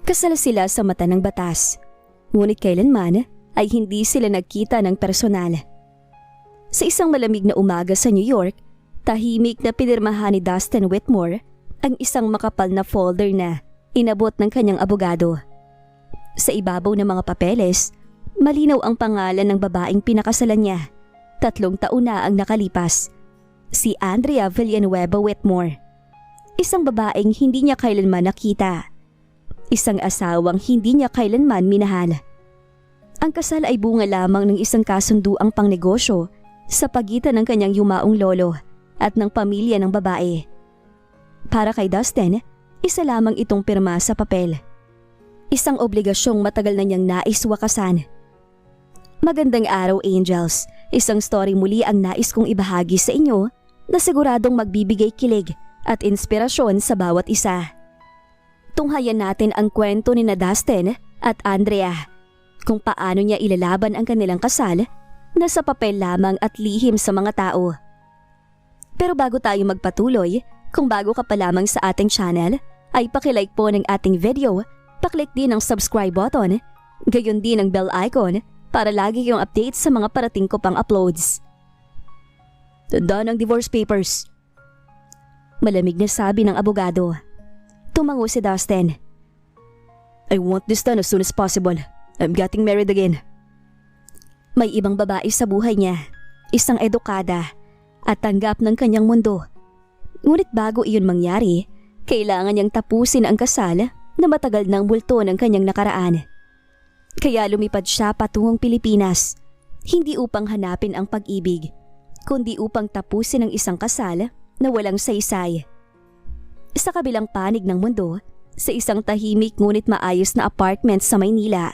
Kasal sila sa mata ng batas, ngunit kailanman ay hindi sila nagkita ng personal. Sa isang malamig na umaga sa New York, tahimik na pinirmahan ni Dustin Whitmore ang isang makapal na folder na inabot ng kanyang abogado. Sa ibabaw ng mga papeles, malinaw ang pangalan ng babaeng pinakasalan niya. 3 taon na ang nakalipas. Si Andrea Villanueva Whitmore. Isang babaeng hindi niya kailanman nakita. Isang asawang hindi niya kailanman minahal. Ang kasal ay bunga lamang ng isang kasunduang pangnegosyo sa pagitan ng kanyang yumaong lolo at ng pamilya ng babae. Para kay Dustin, isa lamang itong pirma sa papel. Isang obligasyong matagal na niyang nais wakasan. Magandang araw, Angels. Isang story muli ang nais kong ibahagi sa inyo na siguradong magbibigay kilig at inspirasyon sa bawat isa. Tunghayan natin ang kwento ni Dustin at Andrea kung paano niya ilalaban ang kanilang kasal na sa papel lamang at lihim sa mga tao. Pero bago tayo magpatuloy, kung bago ka pa lamang sa ating channel, ay pakilike po ng ating video, paklik din ang subscribe button, gayon din ang bell icon para lagi kayong update sa mga parating ko pang uploads. Tanda ng divorce papers. Malamig na sabi ng abogado. Tumango si Dustin. I want this done as soon as possible. I'm getting married again. May ibang babae sa buhay niya, isang edukada at tanggap ng kanyang mundo. Ngunit bago iyon mangyari, kailangan niyang tapusin ang kasal na matagal ng multo ng kanyang nakaraan. Kaya lumipad siya patungong Pilipinas, hindi upang hanapin ang pag-ibig, kundi upang tapusin ang isang kasal na walang saysay. Sa kabilang panig ng mundo, sa isang tahimik ngunit maayos na apartment sa Maynila,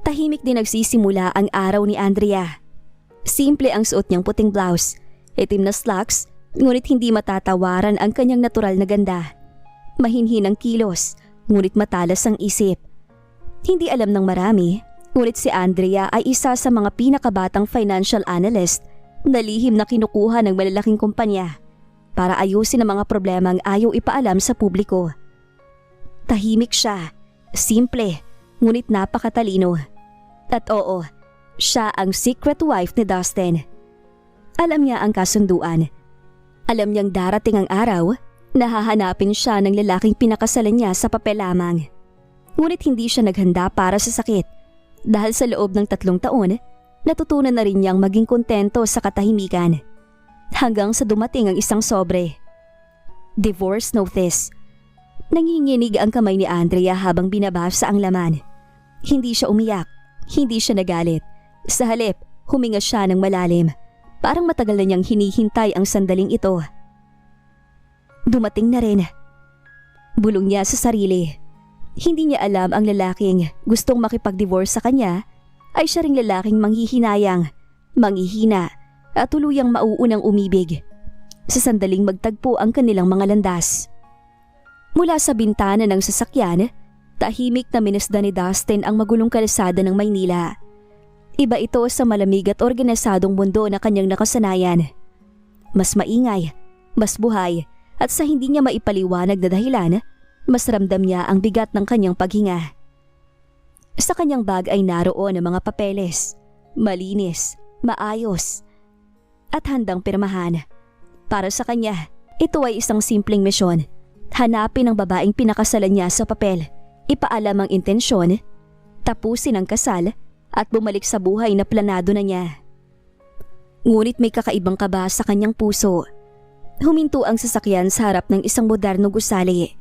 tahimik din nagsisimula ang araw ni Andrea. Simple ang suot niyang puting blouse, itim na slacks, ngunit hindi matatawaran ang kanyang natural na ganda. Mahinhin ang kilos, ngunit matalas ang isip. Hindi alam ng marami, ngunit si Andrea ay isa sa mga pinakabatang financial analyst na lihim na kinukuha ng malalaking kumpanya para ayusin ang mga problemang ayaw ipaalam sa publiko. Tahimik siya, simple, ngunit napakatalino. At oo, siya ang secret wife ni Dustin. Alam niya ang kasunduan. Alam niyang darating ang araw na hahanapin siya ng lalaking pinakasalan niya sa papel lamang. Ngunit hindi siya naghanda para sa sakit dahil sa loob ng 3 taon, natutunan na rin niyang maging kontento sa katahimikan. Hanggang sa dumating ang isang sobre. Divorce notice. Nanginginig ang kamay ni Andrea habang binabasa ang laman. Hindi siya umiyak, hindi siya nagalit. Sa halip, huminga siya ng malalim. Parang matagal na niyang hinihintay ang sandaling ito. Dumating na rin. Bulong niya sa sarili. Hindi niya alam ang lalaking gustong makipag-divorce sa kanya ay siya ring lalaking manghihinayang, manghihina at tuluyang mauunang umibig. Sa sandaling magtagpo ang kanilang mga landas. Mula sa bintana ng sasakyan, tahimik na minasdan ni Dustin ang magulong kalsada ng Maynila. Iba ito sa malamig at organisadong mundo na kanyang nakasanayan. Mas maingay, mas buhay at sa hindi niya maipaliwanag na dahilan, mas ramdam niya ang bigat ng kanyang paghinga. Sa kanyang bag ay naroon ang mga papeles, malinis, maayos, at handang pirmahan. Para sa kanya, ito ay isang simpleng misyon. Hanapin ang babaeng pinakasalan niya sa papel, ipaalam ang intensyon, tapusin ang kasal, at bumalik sa buhay na planado na niya. Ngunit may kakaibang kaba sa kanyang puso. Huminto ang sasakyan sa harap ng isang modernong gusali.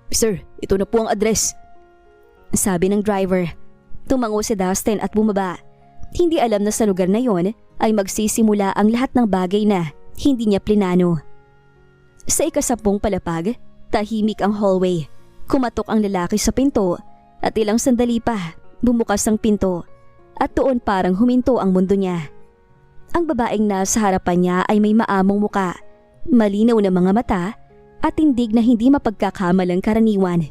Sir, ito na po ang address. Sabi ng driver. Tumango si Dustin at bumaba. Hindi alam na sa lugar na yon ay magsisimula ang lahat ng bagay na hindi niya plinano. Sa ika-10 palapag, tahimik ang hallway. Kumatok ang lalaki sa pinto at ilang sandali pa bumukas ang pinto at doon parang huminto ang mundo niya. Ang babaeng nasa harapan niya ay may maamong muka, malinaw na mga mata at tindig na hindi mapagkakamalang karaniwan.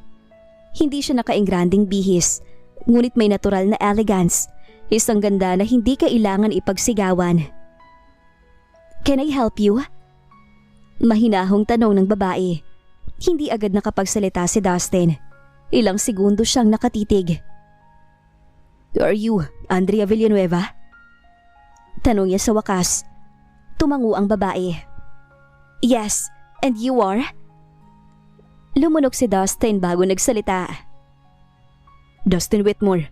Hindi siya nakaingranding bihis, ngunit may natural na elegance, isang ganda na hindi kailangan ipagsigawan. Can I help you? Mahinahong tanong ng babae. Hindi agad nakapagsalita si Dustin. Ilang segundo siyang nakatitig. "Are you Andrea Villanueva?" Tanong niya sa wakas. Tumango ang babae. "Yes, and you are?" Lumunok si Dustin bago nagsalita. "Dustin Whitmore,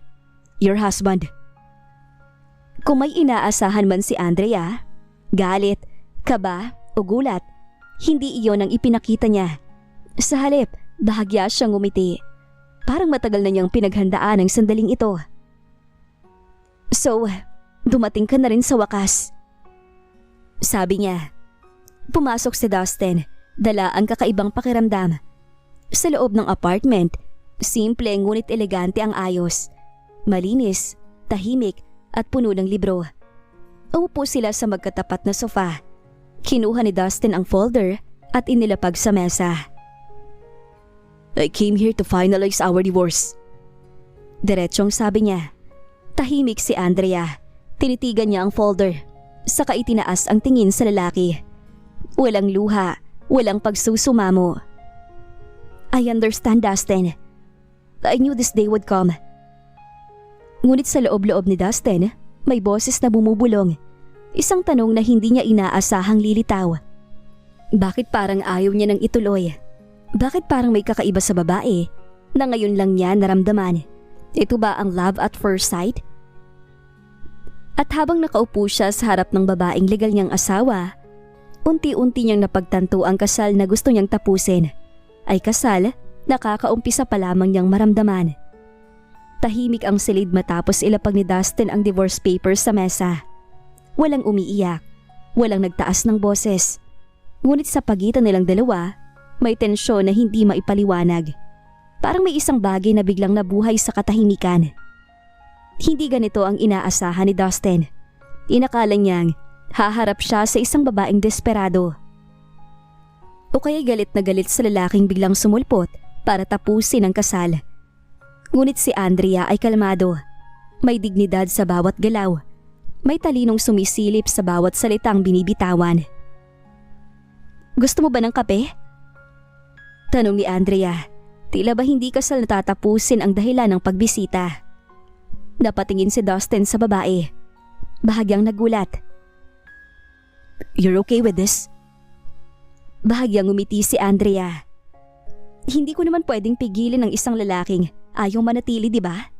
your husband." Kung may inaasahan man si Andrea, galit, kaba o gulat, hindi iyon ang ipinakita niya. Sa halip, bahagya siyang ngumiti. Parang matagal na niyang pinaghandaan ang sandaling ito. "So, dumating ka na rin sa wakas," sabi niya. Pumasok si Dustin, dala ang kakaibang pakiramdam. Sa loob ng apartment, simple ngunit elegante ang ayos. Malinis, tahimik at puno ng libro. Umupo sila sa magkatapat na sofa. Kinuha ni Dustin ang folder at inilapag sa mesa. "I came here to finalize our divorce." Diretsyong sabi niya. Tahimik si Andrea. Tinitigan niya ang folder. Saka itinaas ang tingin sa lalaki. Walang luha, walang pagsusumamo. "I understand, Dustin. I knew this day would come." Ngunit sa loob-loob ni Dustin, may boses na bumubulong. Isang tanong na hindi niya inaasahang lilitaw. Bakit parang ayaw niya nang ituloy? Bakit parang may kakaiba sa babae na ngayon lang niya naramdaman? Ito ba ang love at first sight? At habang nakaupo siya sa harap ng babaeng legal niyang asawa, unti-unti niyang napagtanto ang kasal na gusto niyang tapusin. Ay kasal na kakaumpisa pa lamang niyang maramdaman. Tahimik ang silid matapos ilapag ni Dustin ang divorce papers sa mesa. Walang umiiyak, walang nagtaas ng boses. Ngunit sa pagitan nilang dalawa, may tensyon na hindi maipaliwanag. Parang may isang bagay na biglang nabuhay sa katahimikan. Hindi ganito ang inaasahan ni Dustin. Inakala niyang haharap siya sa isang babaeng desperado. O kaya galit na galit sa lalaking biglang sumulpot para tapusin ang kasal. Ngunit si Andrea ay kalmado. May dignidad sa bawat galaw. May talinong sumisilip sa bawat salitang binibitawan. "Gusto mo ba ng kape?" Tanong ni Andrea. Tila ba hindi kasal natatapusin ang dahilan ng pagbisita. Napatingin si Dustin sa babae. Bahagyang nagulat. "You're okay with this?" Bahagyang umiti si Andrea. "Hindi ko naman pwedeng pigilin ng isang lalaking ayaw manatili, di ba?"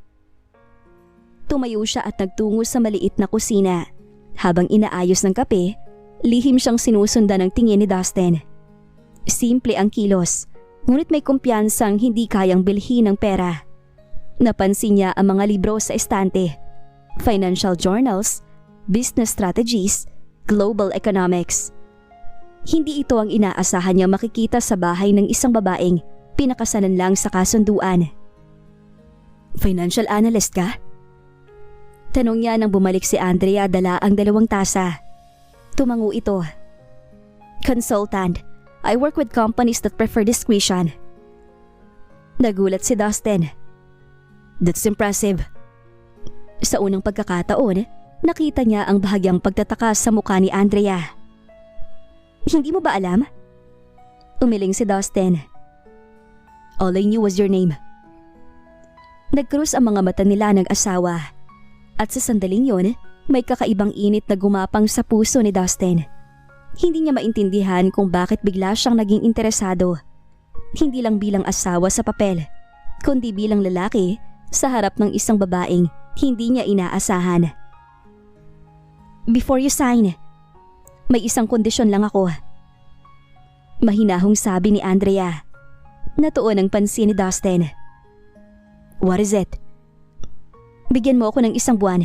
Tumayo siya at nagtungo sa maliit na kusina. Habang inaayos ng kape, lihim siyang sinusundan ng tingin ni Dustin. Simple ang kilos, ngunit may kumpiyansang hindi kayang bilhin ng pera. Napansin niya ang mga libro sa estante. Financial journals, business strategies, global economics. Hindi ito ang inaasahan niya makikita sa bahay ng isang babaeng pinakasalan lang sa kasunduan. "Financial analyst ka?" Tanong niya nang bumalik si Andrea dala ang 2 tasa. Tumango ito. "Consultant. I work with companies that prefer discretion." Nagulat si Dustin. "That's impressive." Sa unang pagkakataon, nakita niya ang bahagyang pagtataka sa mukha ni Andrea. "Hindi mo ba alam?" Umiling si Dustin. "All I knew was your name." Nagkrus ang mga mata nila ng asawa. At sa sandaling yon, may kakaibang init na gumapang sa puso ni Dustin. Hindi niya maintindihan kung bakit bigla siyang naging interesado. Hindi lang bilang asawa sa papel, kundi bilang lalaki sa harap ng isang babaeng hindi niya inaasahan. "Before you sign, may isang kondisyon lang ako." Mahinahong sabi ni Andrea. Natuon ang pansin ni Dustin. "What is it?" "Bigyan mo ako ng 1 buwan.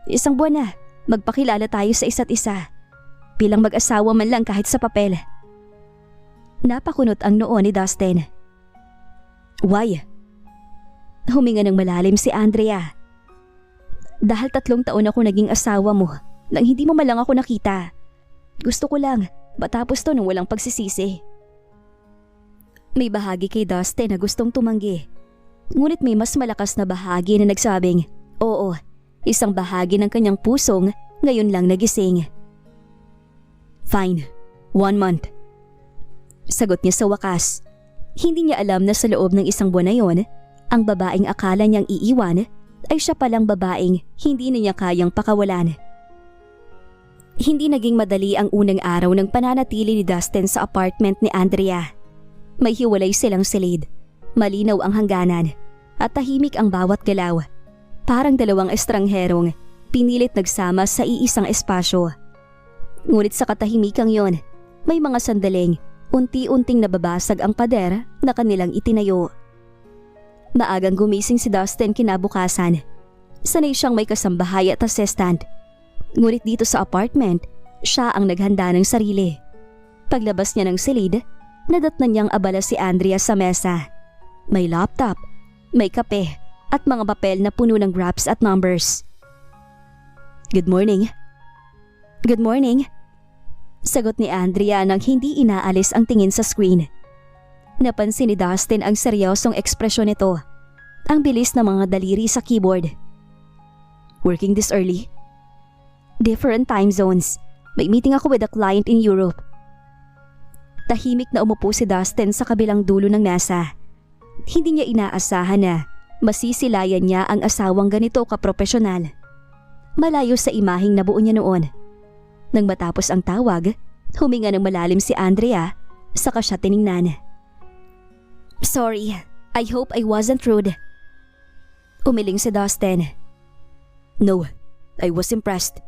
1 buwan na, magpakilala tayo sa isa't isa. Bilang mag-asawa man lang kahit sa papel." Napakunot ang noo ni Dustin. "Why?" Huminga ng malalim si Andrea. "Dahil 3 taon ako naging asawa mo nang hindi mo man lang ako nakita. Gusto ko lang matapos to nang walang pagsisisi." May bahagi kay Dustin na gustong tumanggi. Ngunit may mas malakas na bahagi na nagsabing, oo, isang bahagi ng kanyang pusong ngayon lang nagising. "Fine, 1 month." Sagot niya sa wakas. Hindi niya alam na sa loob ng 1 buwan na yon Ang babaeng akala niyang iiwan ay siya palang babaeng hindi na niya kayang pakawalan. Hindi naging madali ang unang araw ng pananatili ni Dustin sa apartment ni Andrea. May hiwalay silang silid, malinaw ang hangganan at tahimik ang bawat galaw. Parang dalawang estrangherong pinilit nagsama sa iisang espasyo. Ngunit sa katahimikang yon, may mga sandaling unti-unting nababasag ang pader na kanilang itinayo. Maagang gumising si Dustin kinabukasan. Sanay siyang may kasambahay at assistant. Ngunit dito sa apartment, siya ang naghanda ng sarili. Paglabas niya ng silid, nadatnan niyang abala si Andrea sa mesa. May laptop, may kape, at mga papel na puno ng graphs at numbers. "Good morning." "Good morning." Sagot ni Andrea nang hindi inaalis ang tingin sa screen. Napansin ni Dustin ang seryosong ekspresyon nito. Ang bilis ng mga daliri sa keyboard. "Working this early?" "Different time zones. May meeting ako with a client in Europe." Tahimik na umupo si Dustin sa kabilang dulo ng mesa. Hindi niya inaasahan na masisilayan niya ang asawang ganito kapropesyonal. Malayo sa imaheng nabuo niya noon. Nang matapos ang tawag, huminga ng malalim si Andrea, saka siya tiningnan. "Sorry, I hope I wasn't rude." Umiling si Dustin. "No, I was impressed."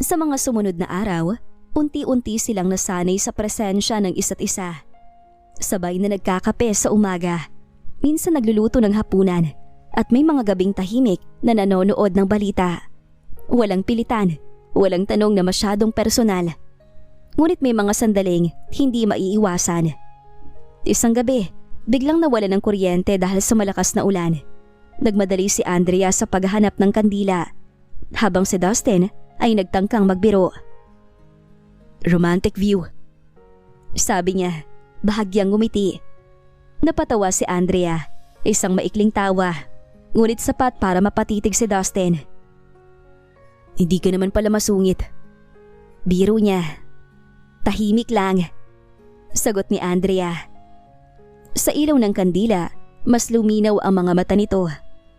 Sa mga sumunod na araw, unti-unti silang nasanay sa presensya ng isa't isa. Sabay na nagkakape sa umaga, minsan nagluluto ng hapunan, at may mga gabing tahimik na nanonood ng balita. Walang pilitan, walang tanong na masyadong personal. Ngunit may mga sandaling hindi maiiwasan. Isang gabi, biglang nawalan ng kuryente dahil sa malakas na ulan. Nagmadali si Andrea sa paghahanap ng kandila, habang si Dustin ay nagtangkang magbiro. "Romantic view," sabi niya, bahagyang ngumiti. Napatawa si Andrea, isang maikling tawa, ngunit sapat para mapatitig si Dustin. "Hindi ka naman pala masungit." Biro niya. "Tahimik lang," sagot ni Andrea. Sa ilaw ng kandila, mas luminaw ang mga mata nito,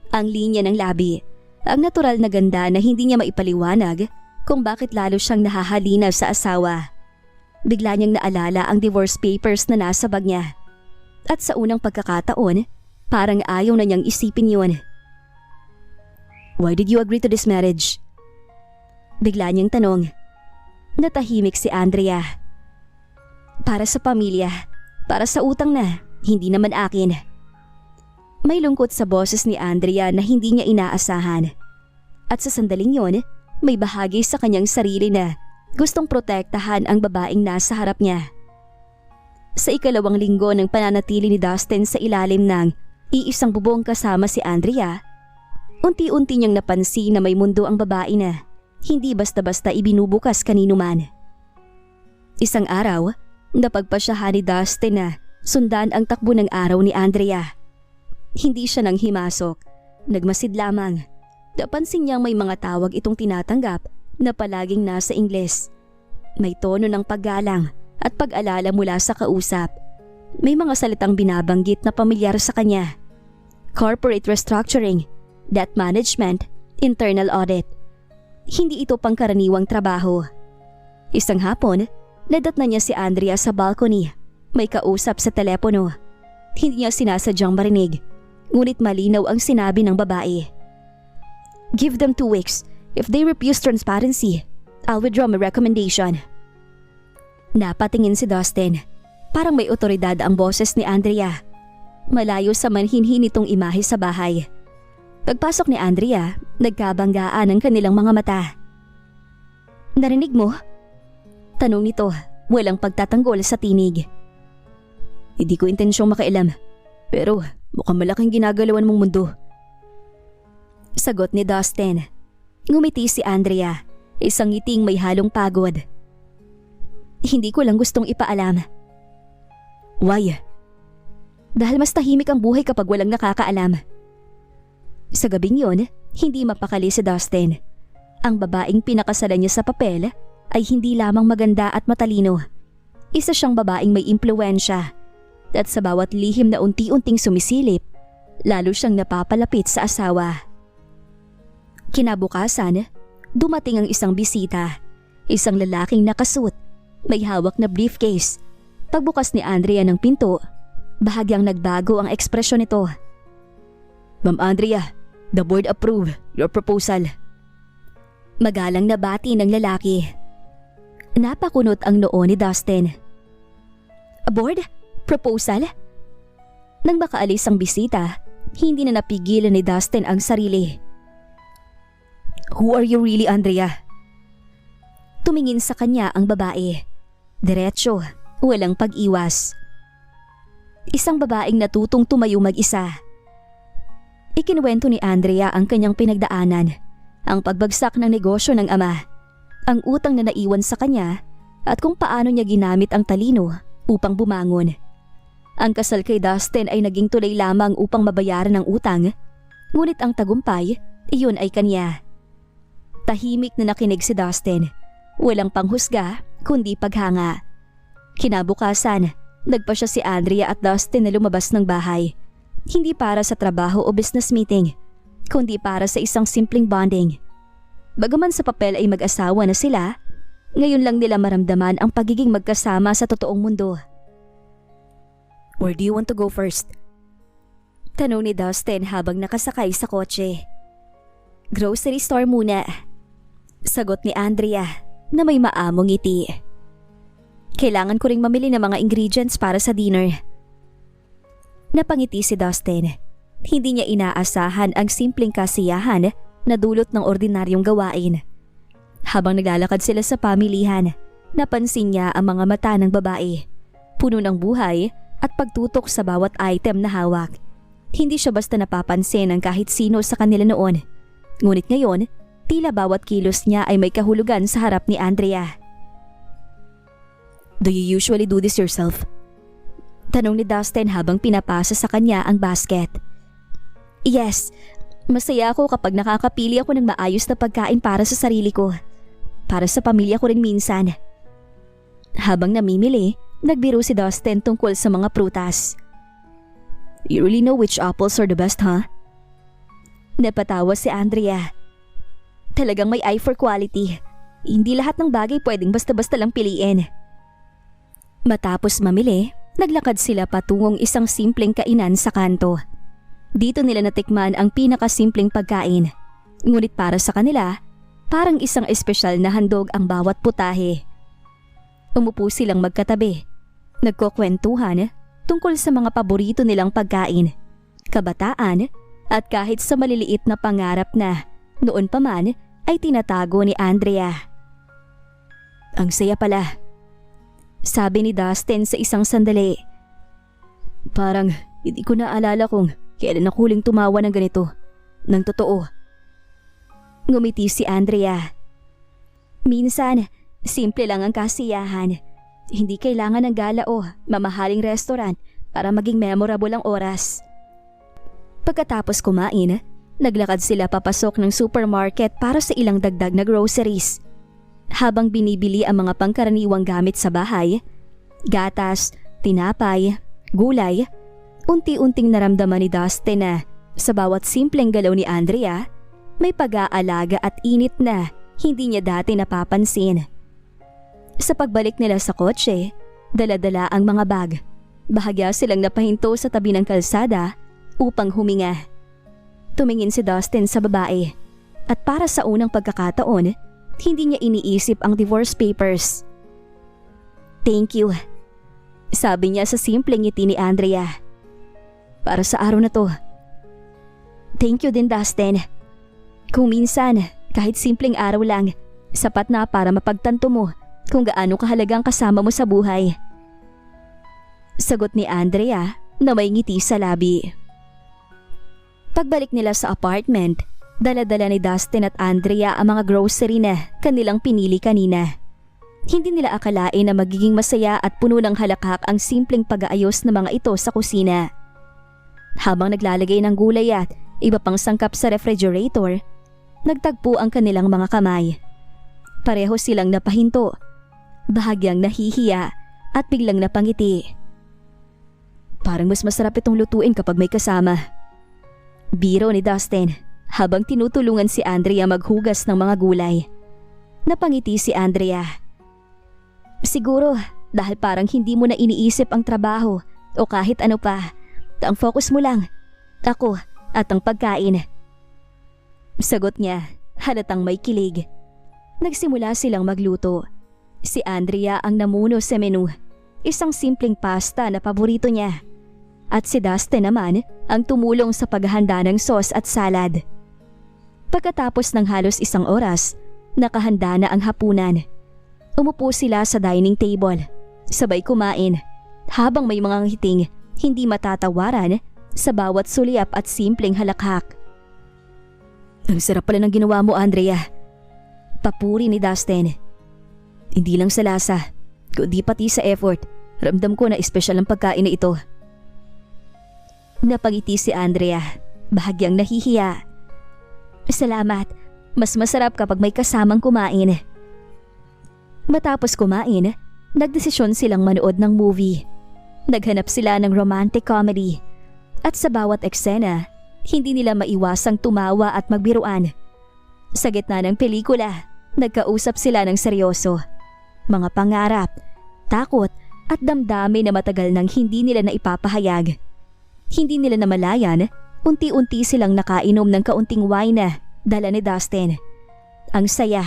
ang linya ng labi, ang natural na ganda na hindi niya maipaliwanag kung bakit lalo siyang nahahalina sa asawa. Bigla niyang naalala ang divorce papers na nasa bag niya. At sa unang pagkakataon, parang ayaw na niyang isipin yun. "Why did you agree to this marriage?" Bigla niyang tanong. Natahimik si Andrea. "Para sa pamilya, para sa utang na, hindi naman akin." May lungkot sa boses ni Andrea na hindi niya inaasahan. At sa sandaling yon, may bahagi sa kanyang sarili na gustong protektahan ang babaeng nasa harap niya. Sa ikalawang linggo ng pananatili ni Dustin sa ilalim ng iisang bubong kasama si Andrea, unti-unti niyang napansin na may mundo ang babae na hindi basta-basta ibinubukas kanino man. Isang araw, napagpasyahan ni Dustin na sundan ang takbo ng araw ni Andrea. Hindi siya nang himasok, nagmasid lamang. Napansin niyang may mga tawag itong tinatanggap na palaging nasa Ingles. May tono ng paggalang at pag-alala mula sa kausap. May mga salitang binabanggit na pamilyar sa kanya. Corporate restructuring, debt management, internal audit. Hindi ito pangkaraniwang trabaho. Isang hapon, nadatnan niya si Andrea sa balcony. May kausap sa telepono. Hindi niya sinasadyang marinig, ngunit malinaw ang sinabi ng babae. "Give them 2 weeks. If they refuse transparency, I'll withdraw my recommendation." Napatingin si Dustin. Parang may otoridad ang boses ni Andrea. Malayo sa manhinhin nitong imahe sa bahay. Pagpasok ni Andrea, nagkabanggaan ang kanilang mga mata. "Narinig mo?" Tanong nito, walang pagtatanggol sa tinig. "Hindi ko intensyong makailam, pero mukhang malaking ginagalawan mong mundo." Sagot ni Dustin. Ngumiti si Andrea, isang ngiting may halong pagod. "Hindi ko lang gustong ipaalam." "Why?" "Dahil mas tahimik ang buhay kapag walang nakakaalam." Sa gabing yon, hindi mapakali si Dustin. Ang babaeng pinakasalan niya sa papel ay hindi lamang maganda at matalino. Isa siyang babaeng may impluwensya. At sa bawat lihim na unti-unting sumisilip, lalo siyang napapalapit sa asawa. Kinabukasan, dumating ang isang bisita. Isang lalaking nakasuot, may hawak na briefcase. Pagbukas ni Andrea ng pinto, bahagyang nagbago ang ekspresyon nito. Ma'am Andrea, the board approve your proposal. Magalang na bati ng lalaki. Napakunot ang noo ni Dustin. Board? Proposal? Nang makaalis ang bisita, hindi na napigilan ni Dustin ang sarili. Who are you really, Andrea? Tumingin sa kanya ang babae. Diretso, walang pag-iwas. Isang babaeng natutong tumayo mag-isa. Ikinuwento ni Andrea ang kanyang pinagdaanan, ang pagbagsak ng negosyo ng ama, ang utang na naiwan sa kanya at kung paano niya ginamit ang talino upang bumangon. Ang kasal kay Dustin ay naging tulay lamang upang mabayaran ang utang, ngunit ang tagumpay, iyon ay kanya. Tahimik na nakinig si Dustin, walang panghusga kundi paghanga. Kinabukasan, nagpa siya si Andrea at Dustin na lumabas ng bahay. Hindi para sa trabaho o business meeting, kundi para sa isang simpleng bonding. Bagaman sa papel ay mag-asawa na sila, ngayon lang nila maramdaman ang pagiging magkasama sa totoong mundo. Where do you want to go first? Tanong ni Dustin habang nakasakay sa kotse. Grocery store muna. Sagot ni Andrea na may maamong ngiti. Kailangan ko ring mamili ng mga ingredients para sa dinner. Napangiti si Dustin. Hindi niya inaasahan ang simpleng kasiyahan na dulot ng ordinaryong gawain. Habang naglalakad sila sa pamilihan, napansin niya ang mga mata ng babae. Puno ng buhay at pagtutok sa bawat item na hawak. Hindi siya basta napapansin ng kahit sino sa kanila noon. Ngunit ngayon, tila bawat kilos niya ay may kahulugan sa harap ni Andrea. Do you usually do this yourself? Tanong ni Dustin habang pinapasa sa kanya ang basket. Yes, masaya ako kapag nakakapili ako ng maayos na pagkain para sa sarili ko. Para sa pamilya ko rin minsan. Habang namimili, nagbiro si Dustin tungkol sa mga prutas. You really know which apples are the best, huh? Napatawa si Andrea. Talagang may eye for quality. Hindi lahat ng bagay pwedeng basta-basta lang piliin. Matapos mamili, naglakad sila patungong isang simpleng kainan sa kanto. Dito nila natikman ang pinakasimpleng pagkain. Ngunit para sa kanila, parang isang espesyal na handog ang bawat putahe. Umupo silang magkatabi. Nagkukwentuhan tungkol sa mga paborito nilang pagkain, kabataan at kahit sa maliliit na pangarap na noon pa man ay tinatago ni Andrea. Ang saya pala, sabi ni Dustin sa isang sandali. Parang hindi ko naalala kung kailan ako huling tumawa ng ganito, ng totoo. Ngumiti si Andrea. Minsan, simple lang ang kasiyahan. Hindi kailangan ng gala o mamahaling restaurant para maging memorable ang oras. Pagkatapos kumain, naglakad sila papasok ng supermarket para sa ilang dagdag na groceries. Habang binibili ang mga pangkaraniwang gamit sa bahay, gatas, tinapay, gulay, unti-unting naramdaman ni Dustin na sa bawat simpleng galaw ni Andrea, may pag-aalaga at init na hindi niya dati napapansin. Sa pagbalik nila sa kotse, dala-dala ang mga bag. Bahagya silang napahinto sa tabi ng kalsada upang huminga. Tumingin si Dustin sa babae at para sa unang pagkakataon, hindi niya iniisip ang divorce papers. Thank you, sabi niya sa simpleng ngiti ni Andrea. Para sa araw na to. Thank you din, Dustin. Kung minsan, kahit simpleng araw lang, sapat na para mapagtanto mo kung gaano kahalagang kasama mo sa buhay. Sagot ni Andrea na may ngiti sa labi. Pagbalik nila sa apartment, dala-dala ni Dustin at Andrea ang mga grocery na kanilang pinili kanina. Hindi nila akalain na magiging masaya at puno ng halakhak ang simpleng pag-aayos ng mga ito sa kusina. Habang naglalagay ng gulay at iba pang sangkap sa refrigerator, nagtagpo ang kanilang mga kamay. Pareho silang napahinto, bahagyang nahihiya at biglang napangiti. Parang mas masarap itong lutuin kapag may kasama. Biro ni Dustin habang tinutulungan si Andrea maghugas ng mga gulay. Napangiti si Andrea. Siguro dahil parang hindi mo na iniisip ang trabaho o kahit ano pa. Ang focus mo lang, ako at ang pagkain. Sagot niya, halatang may kilig. Nagsimula silang magluto. Si Andrea ang namuno sa menu, isang simpleng pasta na paborito niya. At si Dustin naman ang tumulong sa paghahanda ng sauce at salad. Pagkatapos ng halos isang oras, nakahanda na ang hapunan. Umupo sila sa dining table, sabay kumain, habang may mga ngiting hindi matatawaran sa bawat sulyap at simpleng halakhak. Ang sarap pala ng ginawa mo, Andrea. Papuri ni Dustin. Hindi lang sa lasa, kundi pati sa effort. Ramdam ko na espesyal ang pagkain na ito. Napangiti si Andrea, bahagyang nahihiya. Salamat, mas masarap kapag may kasamang kumain. Matapos kumain, nagdesisyon silang manood ng movie. Naghanap sila ng romantic comedy. At sa bawat eksena, hindi nila maiwasang tumawa at magbiruan. Sa gitna ng pelikula, nagkausap sila ng seryoso. Mga pangarap, takot at damdamin na matagal nang hindi nila naipapahayag. Hindi nila namalayan, unti-unti silang nakainom ng kaunting wine na dala ni Dustin. Ang saya,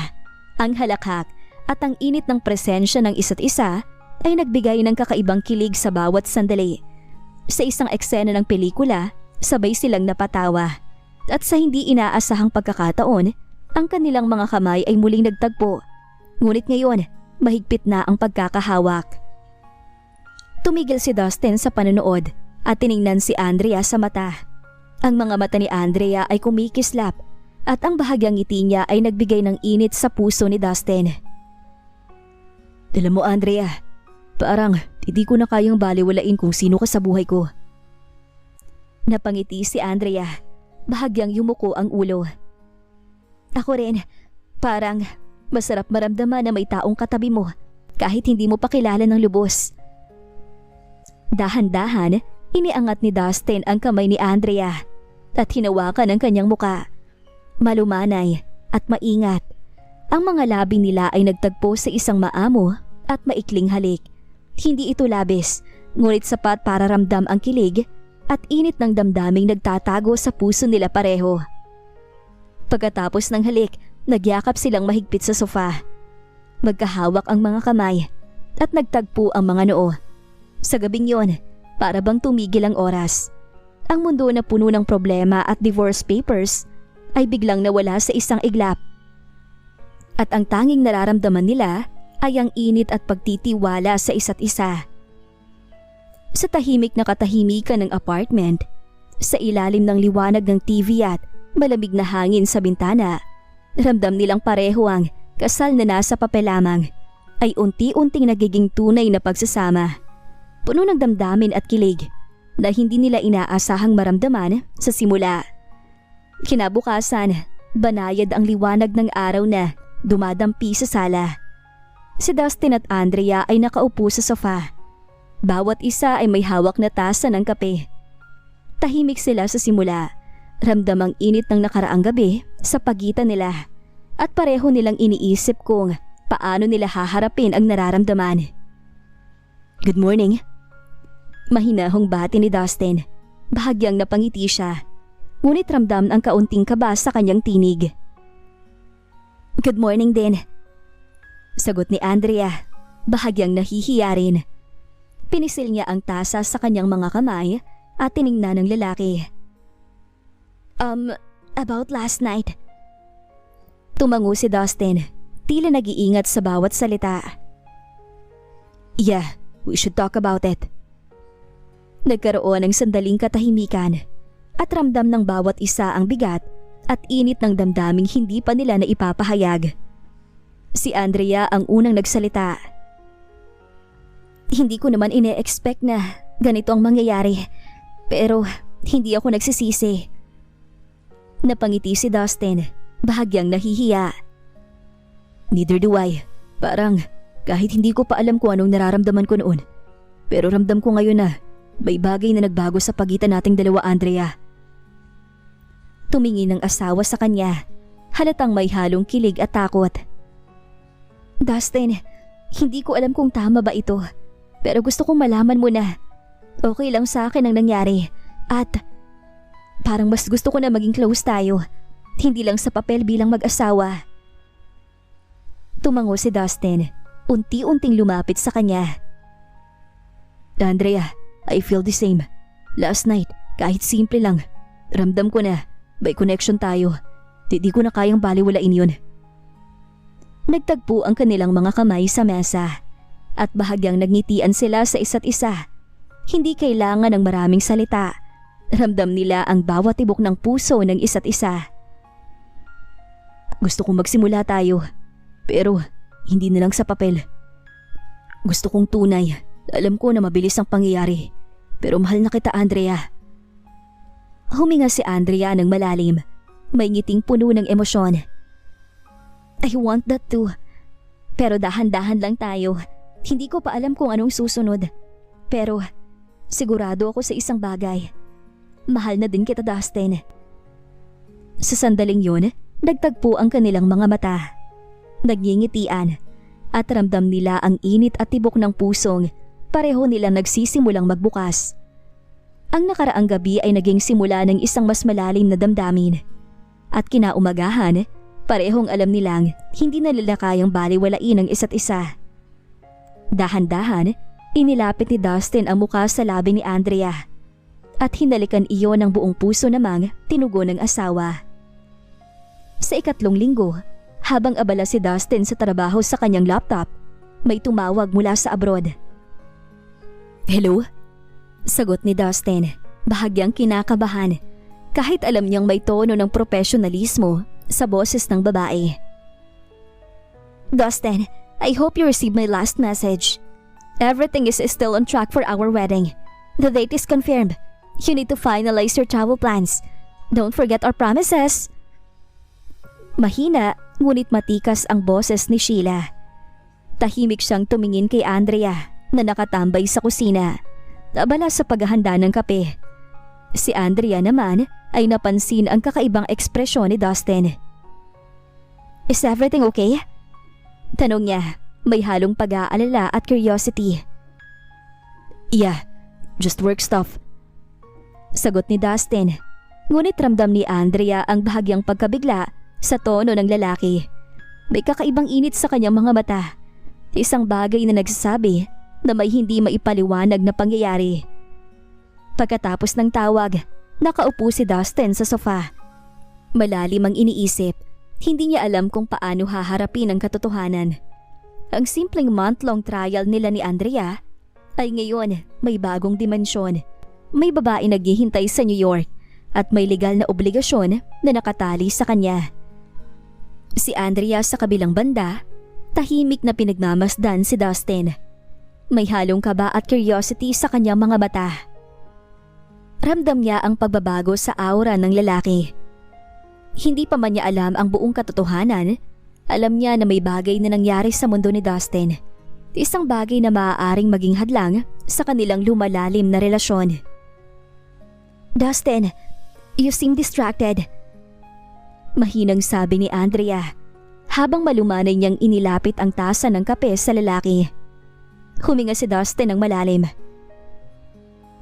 ang halakhak at ang init ng presensya ng isa't isa ay nagbigay ng kakaibang kilig sa bawat sandali. Sa isang eksena ng pelikula, sabay silang napatawa. At sa hindi inaasahang pagkakataon, ang kanilang mga kamay ay muling nagtagpo. Ngunit ngayon, mahigpit na ang pagkakahawak. Tumigil si Dustin sa panonood at tiningnan si Andrea sa mata. Ang mga mata ni Andrea ay kumikislap at ang bahagyang ngiti niya ay nagbigay ng init sa puso ni Dustin. Alam mo, Andrea, parang hindi ko na kayang baliwalain kung sino ka sa buhay ko. Napangiti si Andrea, bahagyang yumuko ang ulo. Ako rin, parang masarap maramdaman na may taong katabi mo kahit hindi mo pa kilala ng lubos. Dahan-dahan, iniangat ni Dustin ang kamay ni Andrea at hinawakan ang kanyang muka. Malumanay at maingat. Ang mga labi nila ay nagtagpo sa isang maamo at maikling halik. Hindi ito labis, ngunit sapat para ramdam ang kilig at init ng damdaming nagtatago sa puso nila pareho. Pagkatapos ng halik, nagyakap silang mahigpit sa sofa. Magkahawak ang mga kamay at nagtagpo ang mga noo. Sa gabing yon, para bang tumigil ang oras. Ang mundo na puno ng problema at divorce papers ay biglang nawala sa isang iglap. At ang tanging nararamdaman nila ay ang init at pagtitiwala sa isa't isa. Sa tahimik na katahimikan ng apartment, sa ilalim ng liwanag ng TV at malamig na hangin sa bintana, ramdam nilang pareho ang kasal na nasa papel lamang ay unti-unting nagiging tunay na pagsasama. Puno ng damdamin at kilig na hindi nila inaasahang maramdaman sa simula. Kinabukasan, banayad ang liwanag ng araw na dumadampi sa sala. Si Dustin at Andrea ay nakaupo sa sofa. Bawat isa ay may hawak na tasa ng kape. Tahimik sila sa simula. Ramdam ang init ng nakaraang gabi sa pagitan nila. At pareho nilang iniisip kung paano nila haharapin ang nararamdaman. Good morning. Mahinahong bati ni Dustin. Bahagyang napangiti siya. Ngunit ramdam ang kaunting kaba sa kanyang tinig. Good morning din. Sagot ni Andrea, bahagyang nahihiya rin. Pinisil niya ang tasa sa kanyang mga kamay at tiningnan ng lalaki. About last night. Tumango si Dustin, tila nag-iingat sa bawat salita. Yeah, we should talk about it. Nagkaroon ng sandaling katahimikan at ramdam ng bawat isa ang bigat at init ng damdaming hindi pa nila naipapahayag. Si Andrea ang unang nagsalita. Hindi ko naman ine-expect na ganito ang mangyayari, pero hindi ako nagsisisi. Napangiti si Dustin, bahagyang nahihiya. Neither do I. Parang kahit hindi ko pa alam kung anong nararamdaman ko noon. Pero ramdam ko ngayon na may bagay na nagbago sa pagitan nating dalawa, Andrea. Tumingin ng asawa sa kanya. Halatang may halong kilig at takot. Dustin, hindi ko alam kung tama ba ito. Pero gusto kong malaman mo na okay lang sa akin ang nangyari. At parang mas gusto ko na maging close tayo. Hindi lang sa papel bilang mag-asawa. Tumango si Dustin. Unti-unting lumapit sa kanya. Andrea, I feel the same. Last night, kahit simple lang, ramdam ko na may connection tayo. Di ko na kayang baliwalain yun. Nagtagpo ang kanilang mga kamay sa mesa at bahagyang nagngitian sila sa isa't isa. Hindi kailangan ng maraming salita. Ramdam nila ang bawat tibok ng puso ng isa't isa. Gusto kong magsimula tayo, pero hindi na lang sa papel. Gusto kong tunay. Alam ko na mabilis ang pangyayari, pero mahal na kita, Andrea. Huminga si Andrea ng malalim. May ngiting puno ng emosyon. I want that too. Pero dahan-dahan lang tayo. Hindi ko pa alam kung anong susunod. Pero sigurado ako sa isang bagay. Mahal na din kita, Dustin. Sa sandaling yun, nagtagpo ang kanilang mga mata. Nagngingitian at ramdam nila ang init at tibok ng pusong pareho nilang nagsisimulang magbukas. Ang nakaraang gabi ay naging simula ng isang mas malalim na damdamin. At kinaumagahan, parehong alam nilang hindi na nila kayang baliwalain ang isa't isa. Dahan-dahan, inilapit ni Dustin ang muka sa labi ni Andrea at hinalikan iyon ng buong puso namang tinugon ng asawa. Sa ikatlong linggo, habang abala si Dustin sa trabaho sa kanyang laptop, may tumawag mula sa abroad. Hello? Sagot ni Dustin, bahagyang kinakabahan. Kahit alam niyang may tono ng profesionalismo sa boses ng babae. Dustin, I hope you received my last message. Everything is still on track for our wedding. The date is confirmed. You need to finalize your travel plans. Don't forget our promises. Mahina, ngunit matikas ang boses ni Sheila. Tahimik siyang tumingin kay Andrea na nakatambay sa kusina, abala sa paghahanda ng kape. Si Andrea naman ay napansin ang kakaibang ekspresyon ni Dustin. Is everything okay? Tanong niya, may halong pag-aalala at curiosity. Yeah, just work stuff. Sagot ni Dustin, ngunit ramdam ni Andrea ang bahagyang pagkabigla sa tono ng lalaki. May kakaibang init sa kanyang mga mata. Isang bagay na nagsasabi na may hindi maipaliwanag na pangyayari. Pagkatapos ng tawag, nakaupo si Dustin sa sofa. Malalim ang iniisip. Hindi niya alam kung paano haharapin ang katotohanan. Ang simpleng month-long trial nila ni Andrea ay ngayon may bagong dimensyon. May babae naghihintay sa New York at may legal na obligasyon na nakatali sa kanya. Si Andrea sa kabilang banda, tahimik na pinagmamasdan si Dustin. May halong kaba at curiosity sa kanyang mga mata. Ramdam niya ang pagbabago sa aura ng lalaki. Hindi pa man niya alam ang buong katotohanan, alam niya na may bagay na nangyari sa mundo ni Dustin. Isang bagay na maaaring maging hadlang sa kanilang lumalalim na relasyon. Dustin, you seem distracted. Mahinang sabi ni Andrea habang malumanay niyang inilapit ang tasa ng kape sa lalaki. Huminga si Dustin ng malalim.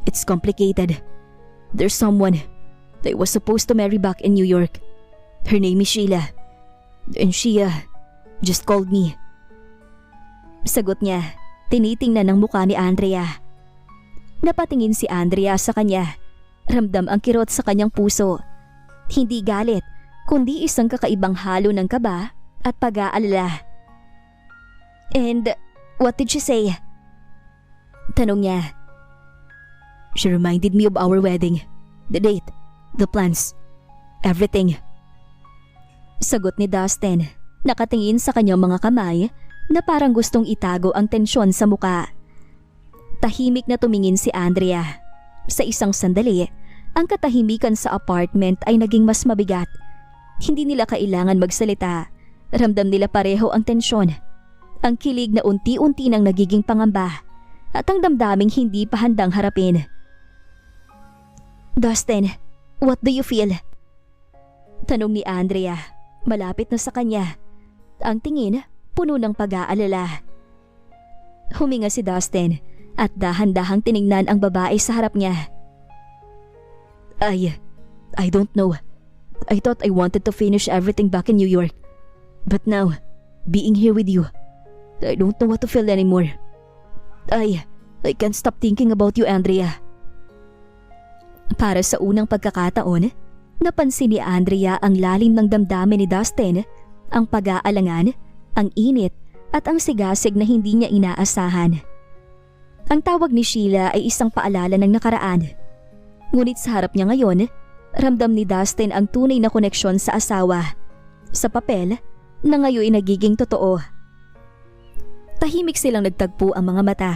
It's complicated. There's someone that was supposed to marry back in New York. Her name is Sheila. And she just called me. Sagot niya, tinitingnan ang mukha ni Andrea. Napatingin si Andrea sa kanya. Ramdam ang kirot sa kanyang puso. Hindi galit, kundi isang kakaibang halo ng kaba at pag-aalala. And what did she say? Tanong niya. She reminded me of our wedding. The date, the plans, everything. Sagot ni Dustin, nakatingin sa kanyang mga kamay na parang gustong itago ang tensyon sa muka. Tahimik na tumingin si Andrea. Sa isang sandali, ang katahimikan sa apartment ay naging mas mabigat. Hindi nila kailangan magsalita. Ramdam nila pareho ang tensyon. Ang kilig na unti-unti nang nagiging pangamba at ang damdaming hindi pa handang harapin. Dustin, what do you feel? Tanong ni Andrea, malapit na sa kanya. Ang tingin, puno ng pag-aalala. Huminga si Dustin at dahan-dahang tiningnan ang babae sa harap niya. I don't know. I thought I wanted to finish everything back in New York. But now, being here with you, I don't know what to feel anymore. I can't stop thinking about you, Andrea. Para sa unang pagkakataon, napansin ni Andrea ang lalim ng damdamin ni Dustin, ang pag-aalangan, ang init at ang sigasig na hindi niya inaasahan. Ang tawag ni Sheila ay isang paalala ng nakaraan. Ngunit sa harap niya ngayon, ramdam ni Dustin ang tunay na koneksyon sa asawa. Sa papel, na ngayon ay nagiging totoo. Tahimik silang nagtagpo ang mga mata.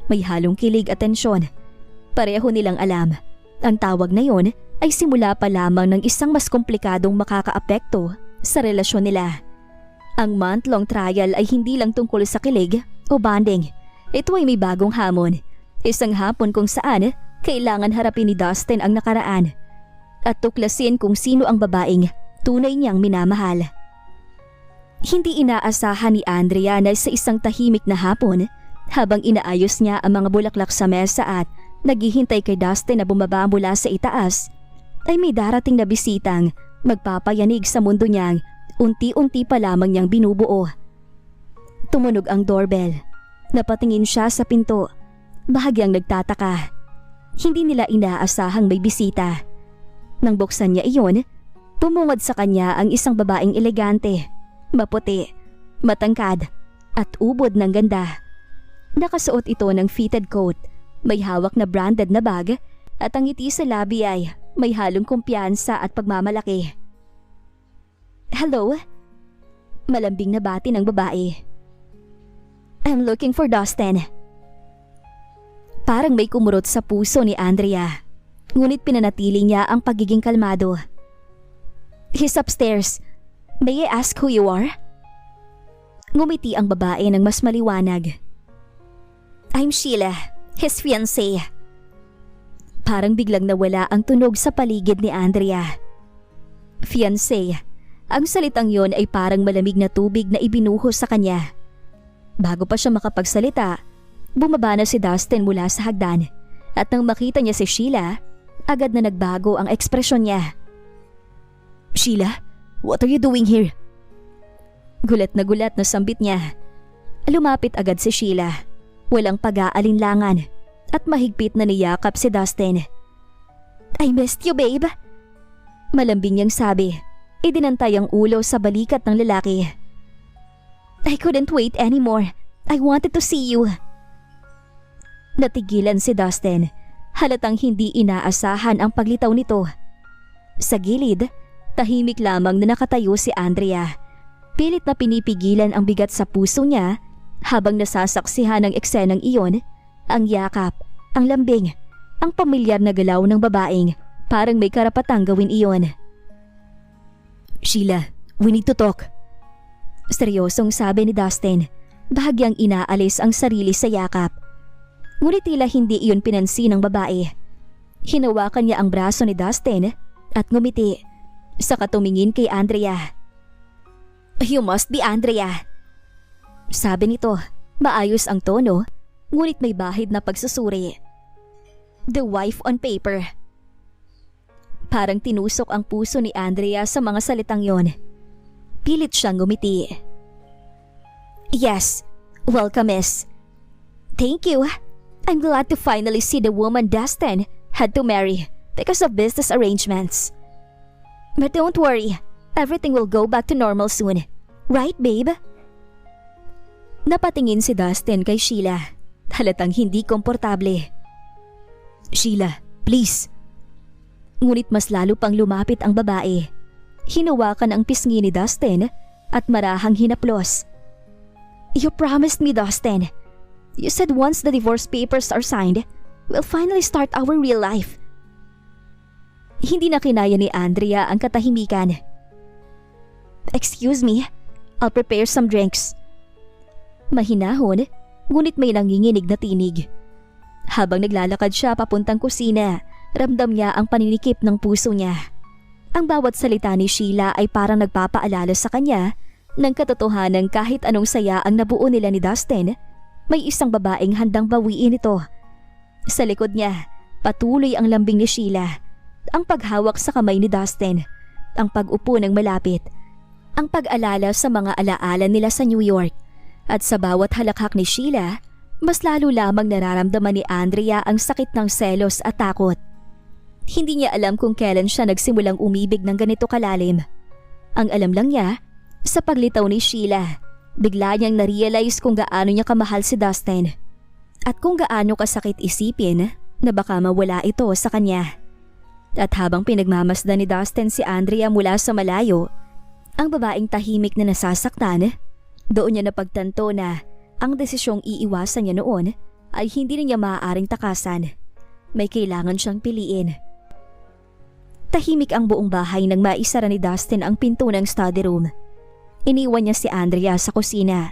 May halong kilig at tensyon. Pareho nilang alam, ang tawag na yon ay simula pa lamang ng isang mas komplikadong makakaapekto sa relasyon nila. Ang month-long trial ay hindi lang tungkol sa kilig o bonding. Ito ay may bagong hamon. Isang hapon kung saan kailangan harapin ni Dustin ang nakaraan at tuklasin kung sino ang babaeng tunay niyang minamahal. Hindi inaasahan ni Andrea na sa isang tahimik na hapon, habang inaayos niya ang mga bulaklak sa mesa at naghihintay kay Dustin na bumaba mula sa itaas, ay may darating na bisitang magpapayanig sa mundo niyang unti-unti pa lamang niyang binubuo. Tumunog ang doorbell. Napatingin siya sa pinto. Bahagyang nagtataka. Hindi nila inaasahang may bisita. Nang buksan niya iyon, bumungad sa kanya ang isang babaeng elegante, maputi, matangkad, at ubod ng ganda. Nakasuot ito ng fitted coat, may hawak na branded na bag, at ang ngiti sa labi ay may halong kumpiyansa at pagmamalaki. "Hello?" Malambing na bati ng babae. "I'm looking for Dustin." Parang may kumurot sa puso ni Andrea, ngunit pinanatili niya ang pagiging kalmado. "He's upstairs. May I ask who you are?" Ngumiti ang babae ng mas maliwanag. "I'm Sheila, his fiancée." Parang biglang nawala ang tunog sa paligid ni Andrea. Fiancée. Ang salitang yon ay parang malamig na tubig na ibinuhos sa kanya. Bago pa siya makapagsalita, bumaba na si Dustin mula sa hagdan at nang makita niya si Sheila, agad na nagbago ang ekspresyon niya. "Sheila, what are you doing here?" Gulat na sambit niya. Lumapit agad si Sheila, walang pag-aalinlangan, at mahigpit na niyakap si Dustin. "I missed you, babe." Malambing niyang sabi, idinantay ang ulo sa balikat ng lalaki. "I couldn't wait anymore. I wanted to see you." Natigilan si Dustin, halatang hindi inaasahan ang paglitaw nito. Sa gilid, tahimik lamang na nakatayo si Andrea. Pilit na pinipigilan ang bigat sa puso niya habang nasasaksihan ng eksenang iyon, ang yakap, ang lambing, ang pamilyar na galaw ng babaeng parang may karapatang gawin iyon. "Sheila, we need to talk." Seryosong sabi ni Dustin, bahagyang inaalis ang sarili sa yakap. Ngunit tila hindi iyon pinansin ng babae. Hinawakan niya ang braso ni Dustin at ngumiti, saka tumingin kay Andrea. "You must be Andrea." Sabi nito, maayos ang tono, ngunit may bahid na pagsusuri. "The wife on paper." Parang tinusok ang puso ni Andrea sa mga salitang yon. Pilit siyang ngumiti. "Yes, welcome, miss." "Thank you. I'm glad to finally see the woman Dustin had to marry because of business arrangements. But don't worry, everything will go back to normal soon. Right, babe?" Napatingin si Dustin kay Sheila, halatang hindi komportable. "Sheila, please." Ngunit mas lalo pang lumapit ang babae. Hinawakan ang pisngi ni Dustin at marahang hinaplos. "You promised me, Dustin. You said once the divorce papers are signed, we'll finally start our real life." Hindi na kinaya ni Andrea ang katahimikan. "Excuse me, I'll prepare some drinks." Mahinahon, ngunit may nanginginig na tinig. Habang naglalakad siya papuntang kusina, ramdam niya ang paninikip ng puso niya. Ang bawat salita ni Sheila ay parang nagpapaalala sa kanya ng katotohanan kahit anong saya ang nabuo nila ni Dustin, may isang babaeng handang bawiin ito. Sa likod niya, patuloy ang lambing ni Sheila, ang paghawak sa kamay ni Dustin, ang pag-upo ng malapit, ang pag-alala sa mga alaala nila sa New York. At sa bawat halakhak ni Sheila, mas lalo lamang nararamdaman ni Andrea ang sakit ng selos at takot. Hindi niya alam kung kailan siya nagsimulang umibig ng ganito kalalim. Ang alam lang niya, sa paglitaw ni Sheila, bigla niyang na-realize kung gaano niya kamahal si Dustin at kung gaano kasakit isipin na baka mawala ito sa kanya. At habang pinagmamasdan ni Dustin si Andrea mula sa malayo, ang babaeng tahimik na nasasaktan, doon niya napagtanto na ang desisyong iiwasan niya noon ay hindi na niya maaaring takasan. May kailangan siyang piliin. Tahimik ang buong bahay nang maisara ni Dustin ang pinto ng study room. Iniwan niya si Andrea sa kusina.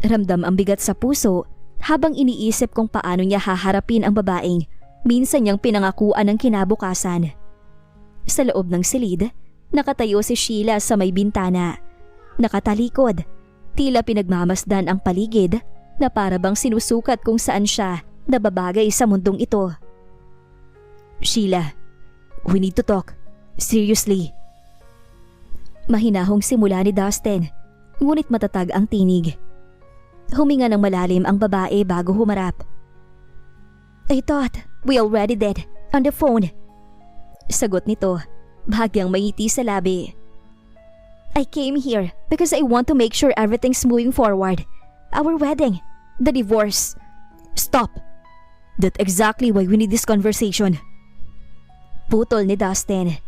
Ramdam ang bigat sa puso habang iniisip kung paano niya haharapin ang babaeng minsan niyang pinangakuan ng kinabukasan. Sa loob ng silid, nakatayo si Sheila sa may bintana. Nakatalikod, tila pinagmamasdan ang paligid na para bang sinusukat kung saan siya nababagay sa mundong ito. Sheila, we need to talk. Seriously. Mahinahong simula ni Dustin, ngunit matatag ang tinig. Huminga ng malalim ang babae bago humarap. I thought we already did on the phone. Sagot nito, bahagyang maiti sa labi. I came here because I want to make sure everything's moving forward. Our wedding, the divorce. Stop. That's exactly why we need this conversation. Putol ni Dustin.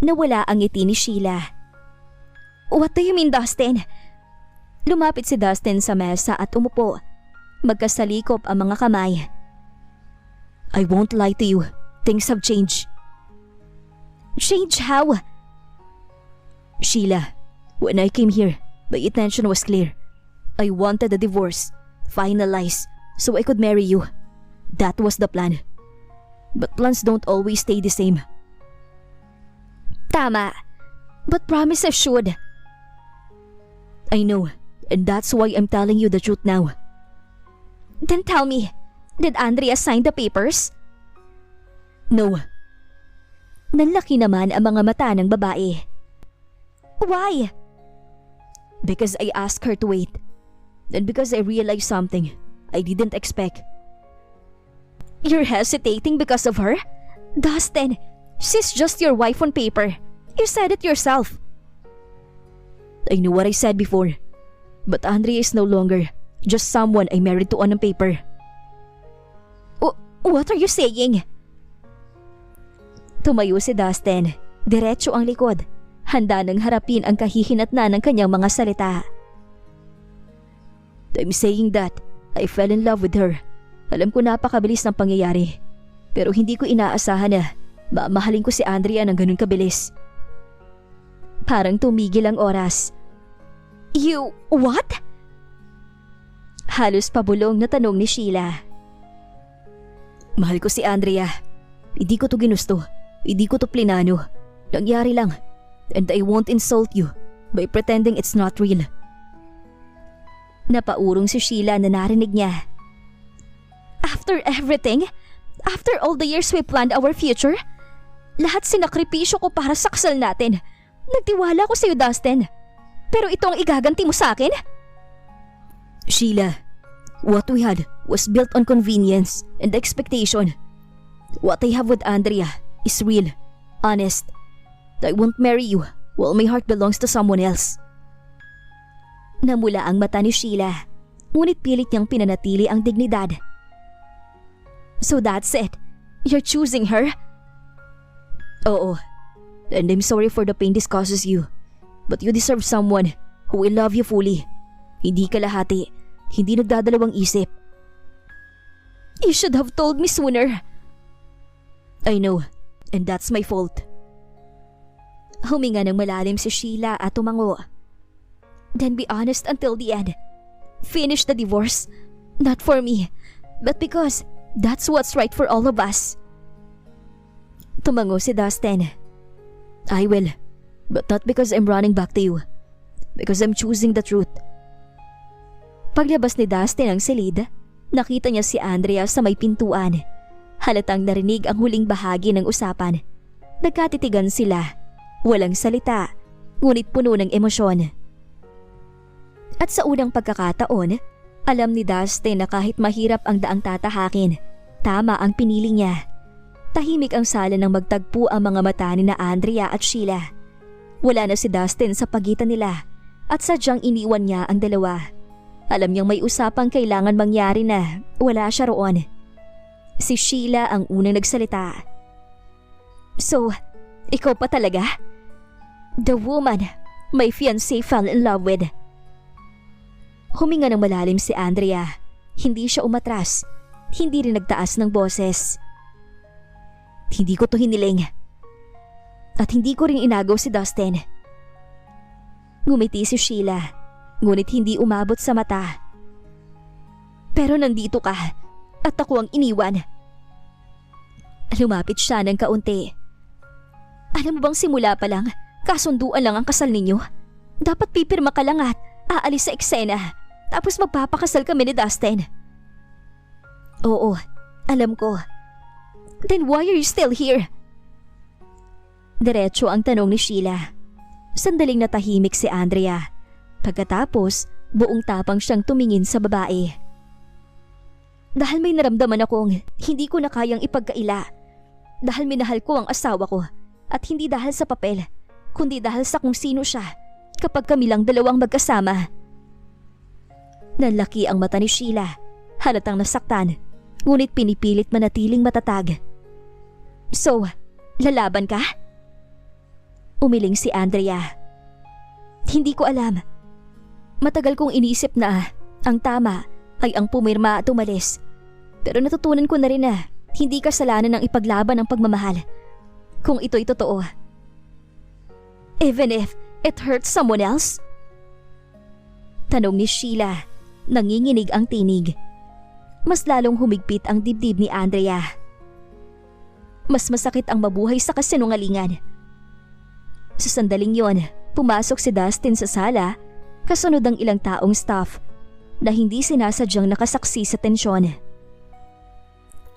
Nawala ang ngiti ni Sheila. What do you mean, Dustin? Lumapit si Dustin sa mesa at umupo. Magkasalikop ang mga kamay. I won't lie to you. Things have changed. Change how? Sheila, when I came here, my intention was clear. I wanted a divorce, finalized, so I could marry you. That was the plan. But plans don't always stay the same. Tama. But promises should. I know, and that's why I'm telling you the truth now. Then tell me, did Andrea sign the papers? No. Nanlaki naman ang mga mata ng babae. Why? Because I asked her to wait. And because I realized something I didn't expect. You're hesitating because of her? Dustin, she's just your wife on paper. You said it yourself. I know what I said before. But Andrea is no longer just someone I married to on paper. What are you saying? Tumayo si Dustin. Diretso ang likod. Handa nang harapin ang kahihinatnan ng kanyang mga salita. I'm saying that I fell in love with her. Alam ko napakabilis ng pangyayari. Pero hindi ko inaasahan na mamahalin ko si Andrea ng ganun kabilis. Parang tumigil ang oras. You what? Halos pabulong na tanong ni Sheila. Mahal ko si Andrea. Hindi ko to ginusto. Hindi ko to plinano. Nangyari lang. And I won't insult you by pretending it's not real. Napaurong si Sheila na narinig niya. After everything? After all the years we planned our future? Lahat sinakripisyo ko para sa kasal natin. Nagtiwala ko sa iyo, Dustin. Pero ito ang igaganti mo sa akin? Sheila, what we had was built on convenience and expectation. What I have with Andrea is real, honest. I won't marry you while my heart belongs to someone else. Namula ang mata ni Sheila, ngunit pilit niyang pinanatili ang dignidad. So that's it? You're choosing her? Oo. And I'm sorry for the pain this causes you. But you deserve someone who will love you fully. Hindi kalahati, hindi nagdadalawang isip. You should have told me sooner. I know, and that's my fault. Huminga ng malalim si Sheila at tumango. Then be honest until the end. Finish the divorce. Not for me, but because that's what's right for all of us. Tumango si Dustin. I will, but not because I'm running back to you. Because I'm choosing the truth. Paglabas ni Dustin ng silid, nakita niya si Andrea sa may pintuan. Halatang narinig ang huling bahagi ng usapan. Nagkatitigan sila. Walang salita, ngunit puno ng emosyon. At sa unang pagkakataon, alam ni Dustin na kahit mahirap ang daang tatahakin, tama ang pinili niya. Tahimik ang sala nang magtagpo ang mga mata ni na Andrea at Sheila. Wala na si Dustin sa pagitan nila at sadyang iniwan niya ang dalawa. Alam niyang may usapang kailangan mangyari na wala siya roon. Si Sheila ang unang nagsalita. So, ikaw pa talaga? The woman my fiancé fell in love with. Huminga ng malalim si Andrea. Hindi siya umatras. Hindi rin nagtaas ng boses. Hindi ko to hiniling. At hindi ko rin inagaw si Dustin. Ngumiti si Sheila, ngunit hindi umabot sa mata. Pero nandito ka at ako ang iniwan. Lumapit siya ng kaunti. Alam mo bang simula pa lang, kasunduan lang ang kasal ninyo? Dapat pipirma ka lang at aalis sa eksena, tapos magpapakasal kami ni Dustin. Oo, alam ko. Then why are you still here? Diretso ang tanong ni Sheila. Sandaling natahimik si Andrea. Pagkatapos, buong tapang siyang tumingin sa babae. Dahil may naramdaman akong hindi ko na kayang ipagkaila. Dahil minahal ko ang asawa ko at hindi dahil sa papel, kundi dahil sa kung sino siya kapag kami lang dalawang magkasama. Nanlaki ang mata ni Sheila, halatang nasaktan, ngunit pinipilit manatiling matatag. So, lalaban ka? Umiling si Andrea. Hindi ko alam. Matagal kong inisip na ang tama ay ang pumirma at umalis. Pero natutunan ko na rin na hindi kasalanan ng ipaglaban ang pagmamahal. Kung ito'y totoo. Even if it hurts someone else? Tanong ni Sheila. Nanginginig ang tinig. Mas lalong humigpit ang dibdib ni Andrea. Mas masakit ang mabuhay sa kasinungalingan. Sa sandaling yon, pumasok si Dustin sa sala, kasunod ang ilang taong staff na hindi sinasadyang nakasaksi sa tensyon.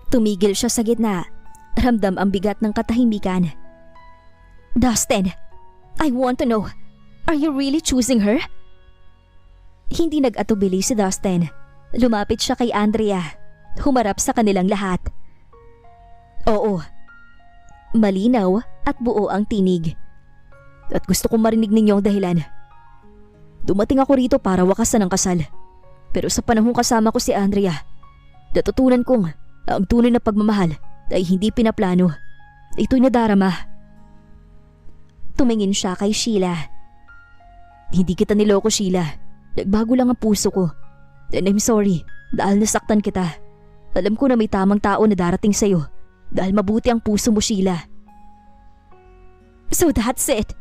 Tumigil siya sa gitna, ramdam ang bigat ng katahimikan. Dustin, I want to know, are you really choosing her? Hindi nag-atubili si Dustin. Lumapit siya kay Andrea, humarap sa kanilang lahat. Oo. Malinaw at buo ang tinig. At gusto kong marinig ninyo ang dahilan. Dumating ako rito para wakasan ang kasal. Pero sa panahong kasama ko si Andrea, natutunan kong ang tunay na pagmamahal ay hindi pinaplano. Ito'y nadarama. Tumingin siya kay Sheila. Hindi kita niloko, Sheila. Nagbago lang ang puso ko. And I'm sorry dahil nasaktan kita. Alam ko na may tamang tao na darating sa'yo dahil mabuti ang puso mo, Sheila. So that's it.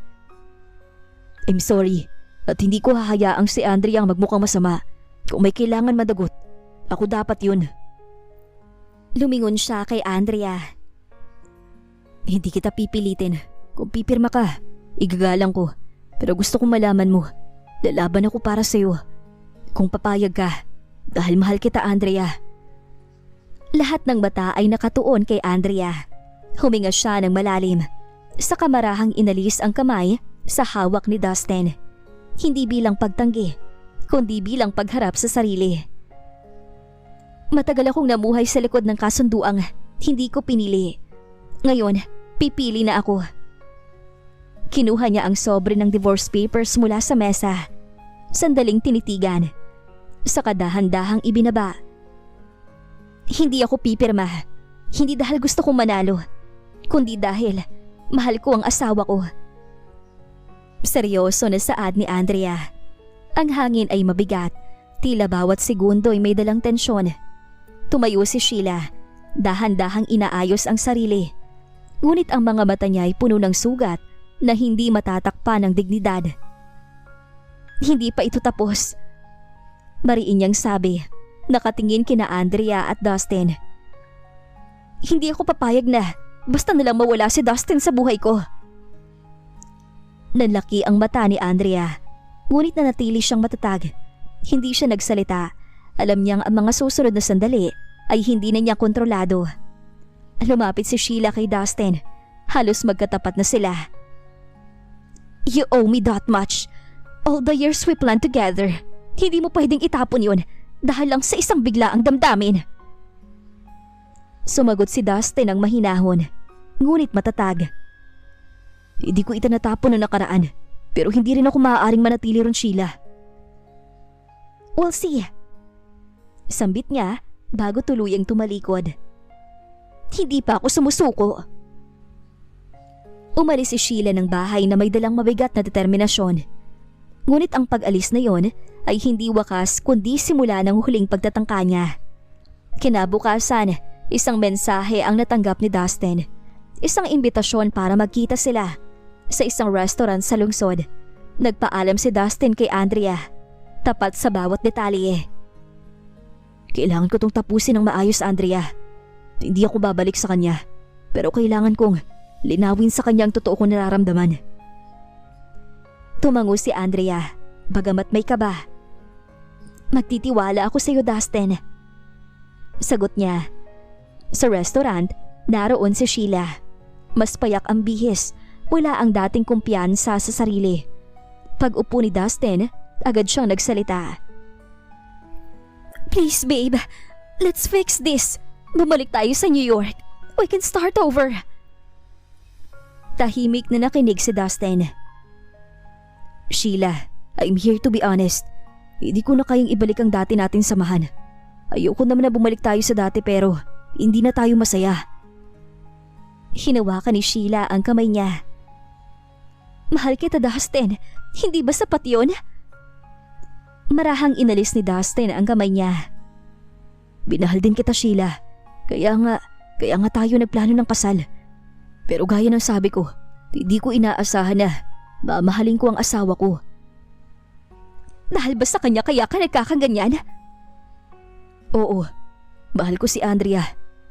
I'm sorry at hindi ko hahayaang si Andrea ang magmukhang masama. Kung may kailangan madagot, ako dapat yun. Lumingon siya kay Andrea. Hindi kita pipilitin. Kung pipirma ka, igagalang ko. Pero gusto kong malaman mo, lalaban ako para sa'yo. Kung papayag ka, dahil mahal kita, Andrea. Lahat ng mata ay nakatuon kay Andrea. Huminga siya ng malalim. Sa kamarahang inalis ang kamay sa hawak ni Dustin. Hindi bilang pagtanggi, kundi bilang pagharap sa sarili. Matagal akong namuhay sa likod ng kasunduang hindi ko pinili. Ngayon, pipili na ako. Kinuha niya ang sobre ng divorce papers mula sa mesa. Sandaling tinitigan. Sa kadahan-dahang ibinaba. Hindi ako pipirma. Hindi dahil gusto kong manalo, kundi dahil mahal ko ang asawa ko. Seryoso na saad ni Andrea. Ang hangin ay mabigat. Tila bawat segundo ay may dalang tensyon. Tumayo si Sheila. Dahan-dahang inaayos ang sarili. Ngunit ang mga mata niya ay puno ng sugat na hindi matatakpan ng dignidad. Hindi pa ito tapos. Mariin niyang sabi, nakatingin kina Andrea at Dustin. Hindi ako papayag na basta nalang mawala si Dustin sa buhay ko. Nanlaki ang mata ni Andrea, ngunit nanatili siyang matatag. Hindi siya nagsalita. Alam niyang ang mga susunod na sandali ay hindi na niya kontrolado. Lumapit si Sheila kay Dustin. Halos magkatapat na sila. You owe me that much. All the years we planned together. Hindi mo pwedeng itapon yun dahil lang sa isang biglaang damdamin. Sumagot si Dustin ng mahinahon, ngunit matatag. Hindi ko itinatapon na nakaraan, pero hindi rin ako maaaring manatili ron, Sheila. We'll see. Sambit niya bago tuluyang tumalikod. Hindi pa ako sumusuko. Umalis si Sheila ng bahay na may dalang mabigat na determinasyon. Ngunit ang pag-alis na yon ay hindi wakas kundi simula ng huling pagtatangka niya. Kinabukasan, isang mensahe ang natanggap ni Dustin. Isang imbitasyon para magkita sila sa isang restaurant sa lungsod. Nagpaalam si Dustin kay Andrea, tapat sa bawat detalye. Kailangan ko tong tapusin ng maayos, Andrea. Hindi ako babalik sa kanya, pero kailangan kong linawin sa kanya ang totoo kong nararamdaman. Tumango si Andrea, bagamat may kaba. Magtitiwala ako sa iyo, Dustin. Sagot niya. Sa restaurant, naroon si Sheila. Mas payak ang bihis, wala ang dating kumpiyansa sa sarili. Pag-upo ni Dustin, agad siyang nagsalita. Please babe, let's fix this. Bumalik tayo sa New York. We can start over. Tahimik na nakinig si Dustin. Sheila, I'm here to be honest. Hindi ko na kayang ibalik ang dati natin samahan. Ayoko naman na bumalik tayo sa dati pero hindi na tayo masaya. Hinawakan ni Sheila ang kamay niya. Mahal kita, Dustin. Hindi ba sapat yun? Marahang inalis ni Dustin ang kamay niya. Binahal din kita, Sheila. Kaya nga tayo nagplano ng kasal. Pero gaya ng sabi ko, hindi ko inaasahan na mamahalin ko ang asawa ko. Dahil ba sa kanya kaya ka nagkakaganyan? Oo, mahal ko si Andrea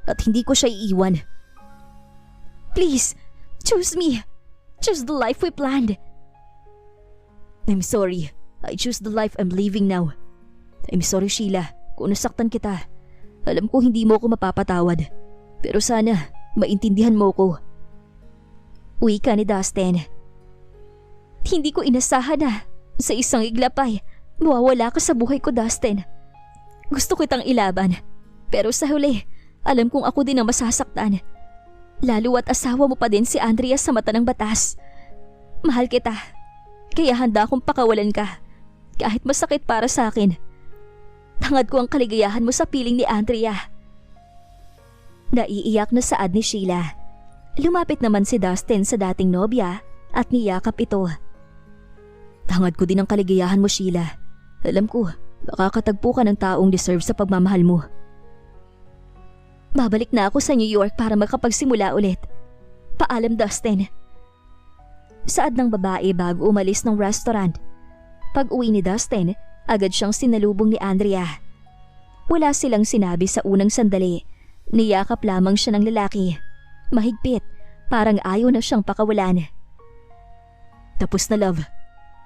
at hindi ko siya iiwan. Please, choose me. Choose the life we planned. I'm sorry. I choose the life I'm living now. I'm sorry, Sheila, kung nasaktan kita. Alam ko hindi mo ako mapapatawad. Pero sana, maintindihan mo ko. Uwi ka ni Dustin. Hindi ko inasahan na sa isang iglapay, mawawala ka sa buhay ko, Dustin. Gusto kitang ilaban. Pero sa huli, alam kong ako din ang masasaktan. Lalo at asawa mo pa din si Andrea sa mata ng batas. Mahal kita. Kaya handa akong pakawalan ka. Kahit masakit para sa akin. Hangad ko ang kaligayahan mo sa piling ni Andrea. Naiiyak na saad ni Sheila. Lumapit naman si Dustin sa dating nobya at niyakap ito. Hangad ko din ang kaligayahan mo, Sheila. Alam ko, makakatagpo ka ng taong deserve sa pagmamahal mo. Babalik na ako sa New York para makapagsimula ulit. Paalam, Dustin. Saad ng babae bago umalis ng restaurant. Pag-uwi ni Dustin, agad siyang sinalubong ni Andrea. Wala silang sinabi sa unang sandali. Niyakap lamang siya ng lalaki. Mahigpit, parang ayaw na siyang pakawalan. Tapos na, love.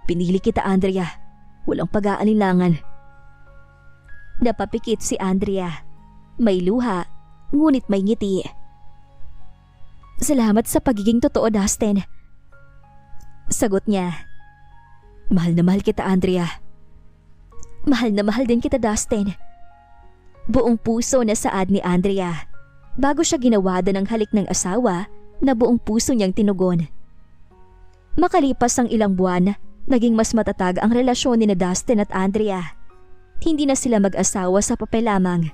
Pinili kita, Andrea. Walang pag-aalinlangan. Napapikit si Andrea. May luha, ngunit may ngiti. Salamat sa pagiging totoo, Dustin. Sagot niya. Mahal na mahal kita, Andrea. Mahal na mahal din kita, Dustin. Buong puso na saad ni Andrea. Bago siya ginawada ng halik ng asawa na buong puso niyang tinugon. Makalipas ang ilang buwan, naging mas matatag ang relasyon ni Dustin at Andrea. Hindi na sila mag-asawa sa papel lamang.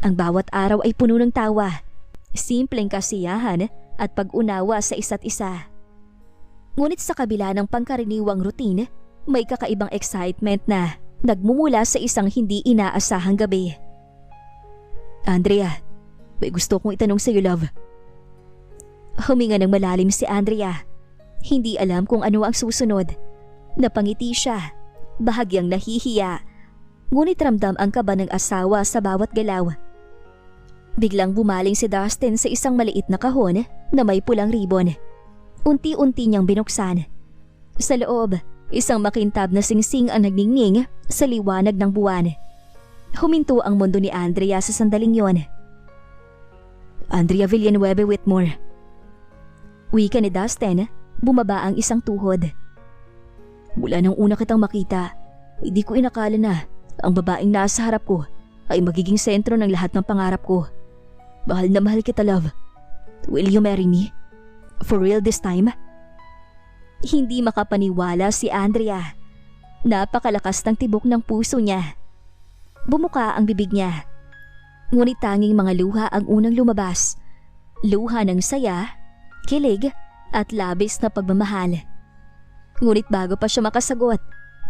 Ang bawat araw ay puno ng tawa, simpleng kasiyahan at pag-unawa sa isa't isa. Ngunit sa kabila ng pangkaraniwang routine, may kakaibang excitement na nagmumula sa isang hindi inaasahang gabi. Andrea, may gusto kong itanong sa iyo, love. Huminga ng malalim si Andrea. Hindi alam kung ano ang susunod. Napangiti siya, bahagyang nahihiya, ngunit ramdam ang kaba ng asawa sa bawat galaw. Biglang bumaling si Dustin sa isang maliit na kahon na may pulang ribon. Unti-unti niyang binuksan. Sa loob, isang makintab na singsing ang nagningning sa liwanag ng buwan. Huminto ang mundo ni Andrea sa sandaling yon. Andrea Villanueva Whitmore. Wika ni Dustin, bumaba ang isang tuhod. Mula nang una kitang makita, hindi ko inakala na ang babaeng nasa harap ko ay magiging sentro ng lahat ng pangarap ko. Mahal na mahal kita, love. Will you marry me? For real this time? Hindi makapaniwala si Andrea. Napakalakas ng tibok ng puso niya. Bumuka ang bibig niya. Ngunit tanging mga luha ang unang lumabas. Luha ng saya, kilig at labis na pagmamahal. Ngunit bago pa siya makasagot,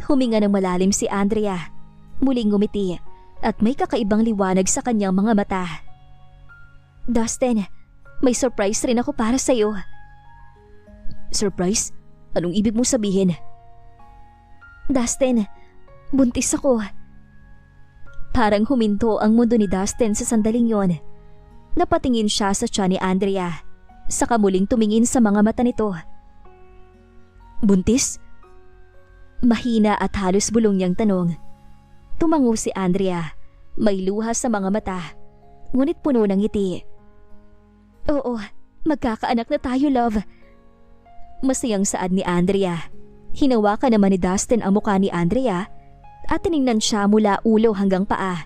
huminga ng malalim si Andrea. Muling ngumiti at may kakaibang liwanag sa kanyang mga mata. Dustin, may surprise rin ako para sa'yo. Surprise? Anong ibig mong sabihin? Dustin, buntis ako. Parang huminto ang mundo ni Dustin sa sandaling yon. Napatingin siya sa tiyan ni Andrea, saka muling tumingin sa mga mata nito. Buntis? Mahina at halos bulong niyang tanong. Tumango si Andrea, may luha sa mga mata, ngunit puno ng ngiti. Oo, magkakaanak na tayo, love. Masayang saad ni Andrea. Hinawakan naman ni Dustin ang mukha ni Andrea at tiningnan siya mula ulo hanggang paa.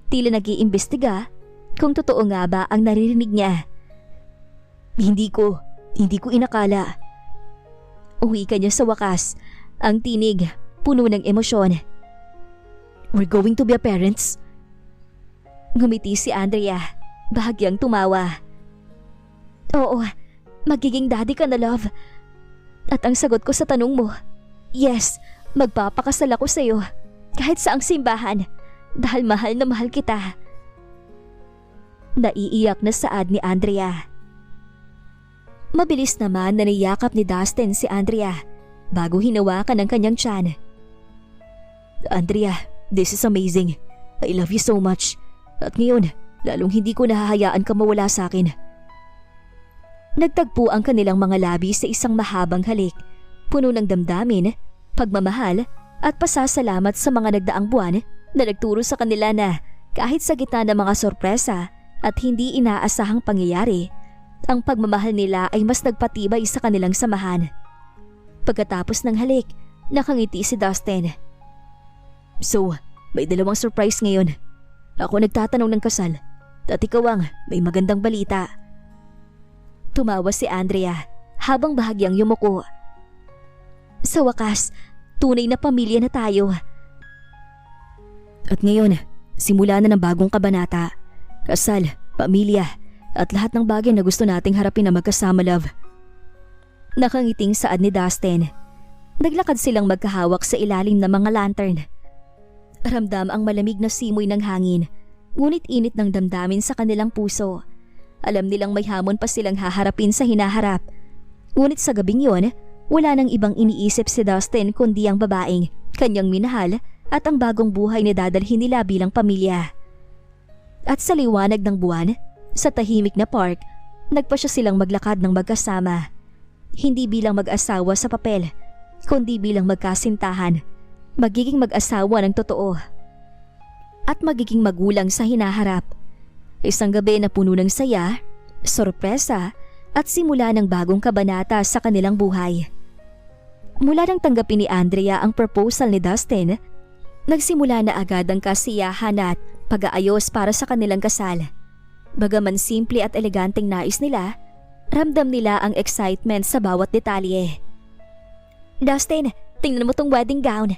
Tila nag-iimbestiga kung totoo nga ba ang naririnig niya. Hindi ko inakala. Uwi ka niya sa wakas, ang tinig puno ng emosyon. We're going to be a parents? Ngumiti si Andrea, bahagyang tumawa. Oo, magiging daddy ka na, love. At ang sagot ko sa tanong mo, yes, magpapakasal ako sa iyo kahit saang simbahan dahil mahal na mahal kita. Naiiyak na saad ni Andrea. Mabilis naman na niyakap ni Dustin si Andrea bago hinawakan ang kanyang tiyan. Andrea, this is amazing. I love you so much. At ngayon, lalong hindi ko nahahayaan ka mawala sa akin. Nagtagpo ang kanilang mga labi sa isang mahabang halik, puno ng damdamin, pagmamahal at pasasalamat sa mga nagdaang buwan na nagturo sa kanila na kahit sa gitna ng mga sorpresa at hindi inaasahang pangyayari, ang pagmamahal nila ay mas nagpatibay sa kanilang samahan. Pagkatapos ng halik, nakangiti si Dustin. So, may dalawang surprise ngayon. Ako nagtatanong ng kasal at ikaw ang may magandang balita. Tumawa si Andrea habang bahagyang yumuko. Sa wakas, tunay na pamilya na tayo. At ngayon, simula na ng bagong kabanata. Kasal, pamilya, at lahat ng bagay na gusto nating harapin na magkasama, love. Nakangiting saad ni Dustin. Naglakad silang magkahawak sa ilalim ng mga lantern. Ramdam ang malamig na simoy ng hangin, ngunit init ng damdamin sa kanilang puso. Alam nilang may hamon pa silang haharapin sa hinaharap. Ngunit sa gabing yon, wala nang ibang iniisip si Dustin kundi ang babaeng kanyang minahal at ang bagong buhay na dadalhin nila bilang pamilya. At sa liwanag ng buwan, sa tahimik na park, nagpasya silang maglakad ng magkasama. Hindi bilang mag-asawa sa papel, kundi bilang magkasintahan. Magiging mag-asawa ng totoo. At magiging magulang sa hinaharap. Isang gabi na puno ng saya, sorpresa at simula ng bagong kabanata sa kanilang buhay. Mula nang tanggapin ni Andrea ang proposal ni Dustin, nagsimula na agad ang kasiyahan at pag-aayos para sa kanilang kasal. Bagaman simple at eleganteng nais nila, ramdam nila ang excitement sa bawat detalye. Dustin, tingnan mo tong wedding gown.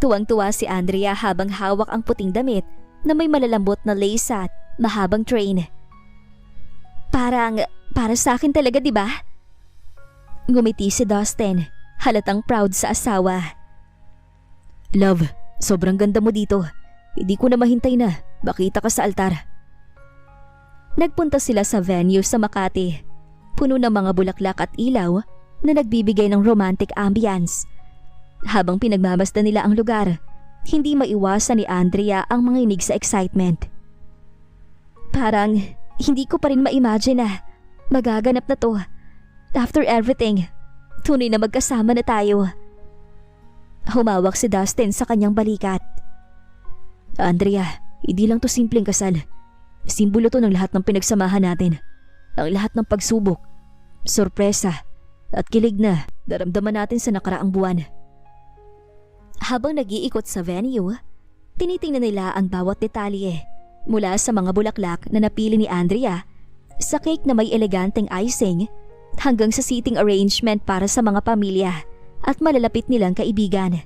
Tuwang-tuwa si Andrea habang hawak ang puting damit na may malalambot na lace at mahabang train. Para sa akin talaga, di ba? Ngumiti si Dustin, halatang proud sa asawa. Love, sobrang ganda mo dito. Hindi ko na mahintay na makita ka sa altar. Nagpunta sila sa venue sa Makati. Puno ng mga bulaklak at ilaw na nagbibigay ng romantic ambience. Habang pinagmamasdan nila ang lugar, hindi maiwasan ni Andrea ang manginig sa excitement. Parang hindi ko pa rin ma-imagine na magaganap na to. After everything, Tunay na magkasama na tayo. Humawak si Dustin sa kanyang balikat. Andrea, hindi lang to simpleng kasal. Simbolo to ng lahat ng pinagsamahan natin. Ang lahat ng pagsubok, sorpresa, at kilig na naramdaman natin sa nakaraang buwan. Habang nag-iikot sa venue, tinitingnan nila ang bawat detalye mula sa mga bulaklak na napili ni Andrea, sa cake na may eleganteng icing, hanggang sa seating arrangement para sa mga pamilya at malalapit nilang kaibigan.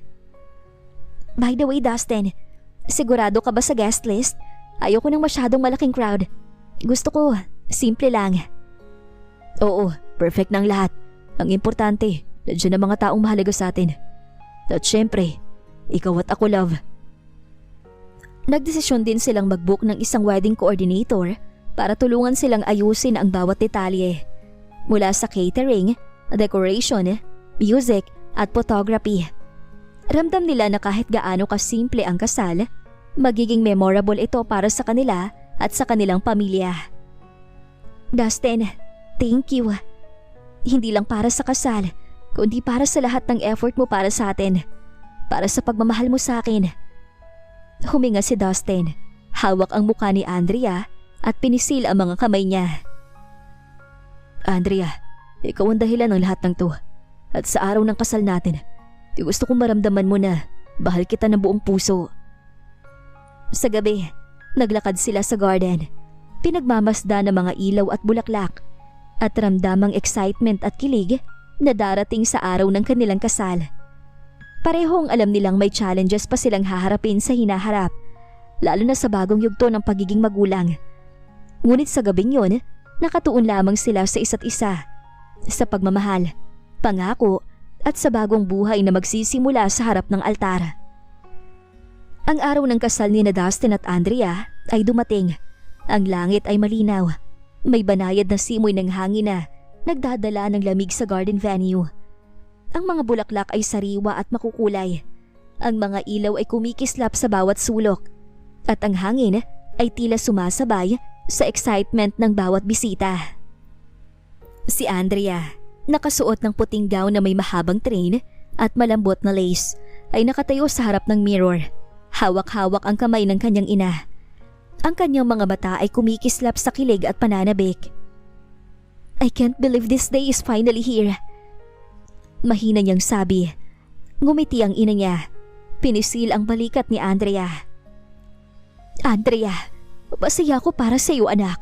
By the way, Dustin, sigurado ka ba sa guest list? Ayoko ng masyadong malaking crowd. Gusto ko, simple lang. Oo, perfect ng lahat. Ang importante, nandiyan ang mga taong mahalaga sa atin. At syempre, ikaw at ako, love. Nagdesisyon din silang mag-book ng isang wedding coordinator para tulungan silang ayusin ang bawat detalye. Mula sa catering, decoration, music at photography. Ramdam nila na kahit gaano kasimple ang kasal, magiging memorable ito para sa kanila at sa kanilang pamilya. Dustin, thank you. Hindi lang para sa kasal, kundi para sa lahat ng effort mo para sa atin. Para sa pagmamahal mo sa akin. Huminga si Dustin, hawak ang mukha ni Andrea at pinisil ang mga kamay niya. Andrea, ikaw ang dahilan ng lahat ng to. At sa araw ng kasal natin, gusto kong maramdaman mo na bahal kita ng buong puso. Sa gabi, naglakad sila sa garden. Pinagmamasda ng mga ilaw at bulaklak at ramdamang excitement at kilig na darating sa araw ng kanilang kasal. Parehong alam nilang may challenges pa silang haharapin sa hinaharap, lalo na sa bagong yugto ng pagiging magulang. Ngunit sa gabing yun, nakatuon lamang sila sa isa't isa, sa pagmamahal, pangako at sa bagong buhay na magsisimula sa harap ng altar. Ang araw ng kasal ni Dustin at Andrea ay dumating. Ang langit ay malinaw. May banayad na simoy ng hangin na nagdadala ng lamig sa garden venue. Ang mga bulaklak ay sariwa at makukulay. Ang mga ilaw ay kumikislap sa bawat sulok. At ang hangin ay tila sumasabay sa excitement ng bawat bisita. Si Andrea, nakasuot ng puting gown na may mahabang train at malambot na lace, ay nakatayo sa harap ng mirror. Hawak-hawak ang kamay ng kanyang ina. Ang kanyang mga mata ay kumikislap sa kilig at pananabik. I can't believe this day is finally here. Mahina niyang sabi. Ngumiti ang ina niya. Pinisil ang balikat ni Andrea. Andrea, masaya ako para sa iyo, anak.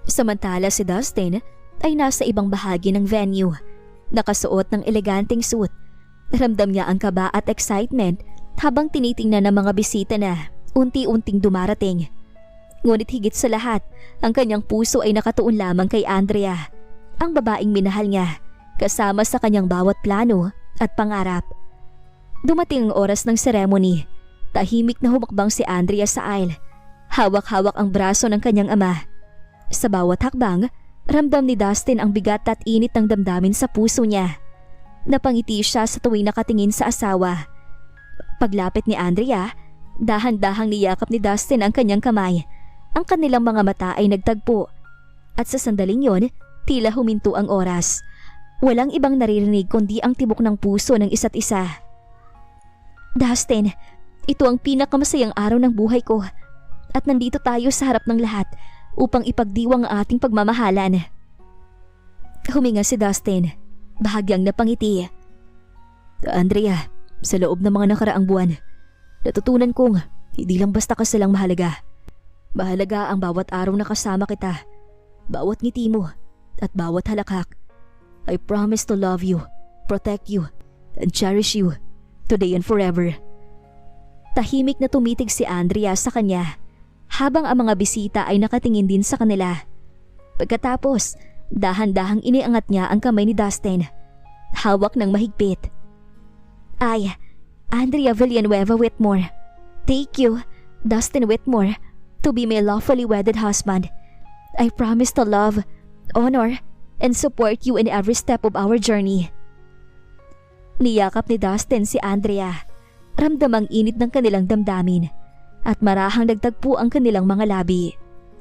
Samantala si Dustin ay nasa ibang bahagi ng venue. Nakasuot ng eleganteng suit. Ramdam niya ang kaba at excitement habang tinitingnan ng mga bisita na unti-unting dumarating. Ngunit higit sa lahat, ang kanyang puso ay nakatuon lamang kay Andrea, ang babaeng minahal niya, kasama sa kanyang bawat plano at pangarap. Dumating ang oras ng ceremony. Tahimik na humakbang si Andrea sa aisle. Hawak-hawak ang braso ng kanyang ama. Sa bawat hakbang, ramdam ni Dustin ang bigat at init ng damdamin sa puso niya. Napangiti siya sa tuwing nakatingin sa asawa. Paglapit ni Andrea, dahan-dahang niyakap ni Dustin ang kanyang kamay. Ang kanilang mga mata ay nagtagpo. At sa sandaling yon, tila huminto ang oras. Walang ibang naririnig kundi ang tibok ng puso ng isa't isa. Dustin, ito ang pinakamasayang araw ng buhay ko. At nandito tayo sa harap ng lahat upang ipagdiwang ang ating pagmamahalan. Huminga si Dustin, bahagyang napangiti. Andrea, sa loob ng mga nakaraang buwan, natutunan kong hindi lang basta kasalang mahalaga. Mahalaga ang bawat araw na kasama kita, bawat ngiti mo at bawat halakhak. I promise to love you, protect you, and cherish you, today and forever. Tahimik na tumitig si Andrea sa kanya, habang ang mga bisita ay nakatingin din sa kanila. Pagkatapos, dahan-dahang iniangat niya ang kamay ni Dustin, hawak ng mahigpit. I, Andrea Villanueva Whitmore, take you, Dustin Whitmore, to be my lawfully wedded husband. I promise to love, honor, and support you in every step of our journey. Niyakap ni Dustin si Andrea. Ramdam ang init ng kanilang damdamin at marahang nagtagpo ang kanilang mga labi.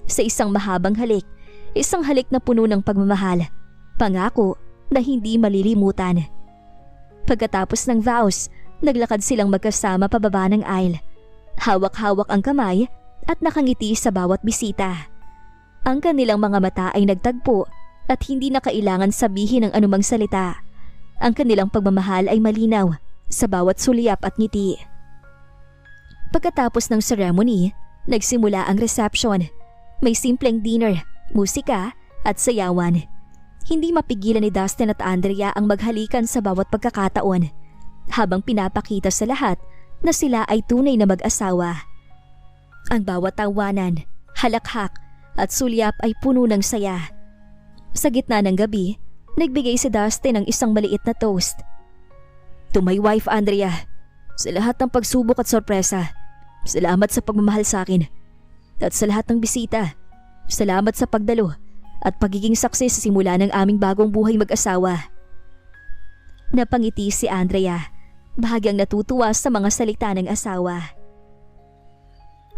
Sa isang mahabang halik, isang halik na puno ng pagmamahal, pangako na hindi malilimutan. Pagkatapos ng vows, naglakad silang magkasama pababa ng aisle. Hawak-hawak ang kamay at nakangiti sa bawat bisita. Ang kanilang mga mata ay nagtagpo at hindi na kailangan sabihin ng anumang salita. Ang kanilang pagmamahal ay malinaw sa bawat sulyap at ngiti. Pagkatapos ng ceremony, nagsimula ang reception. May simpleng dinner, musika at sayawan. Hindi mapigilan ni Dustin at Andrea ang maghalikan sa bawat pagkakataon, habang pinapakita sa lahat na sila ay tunay na mag-asawa. Ang bawat tawanan, halakhak at sulyap ay puno ng saya. Sa gitna ng gabi, nagbigay si Dustin ng isang maliit na toast. To my wife Andrea, sa lahat ng pagsubok at sorpresa, salamat sa pagmamahal sa akin. At sa lahat ng bisita, salamat sa pagdalo at pagiging saksi sa simula ng aming bagong buhay mag-asawa. Napangiti si Andrea, bahagyang natutuwa sa mga salita ng asawa.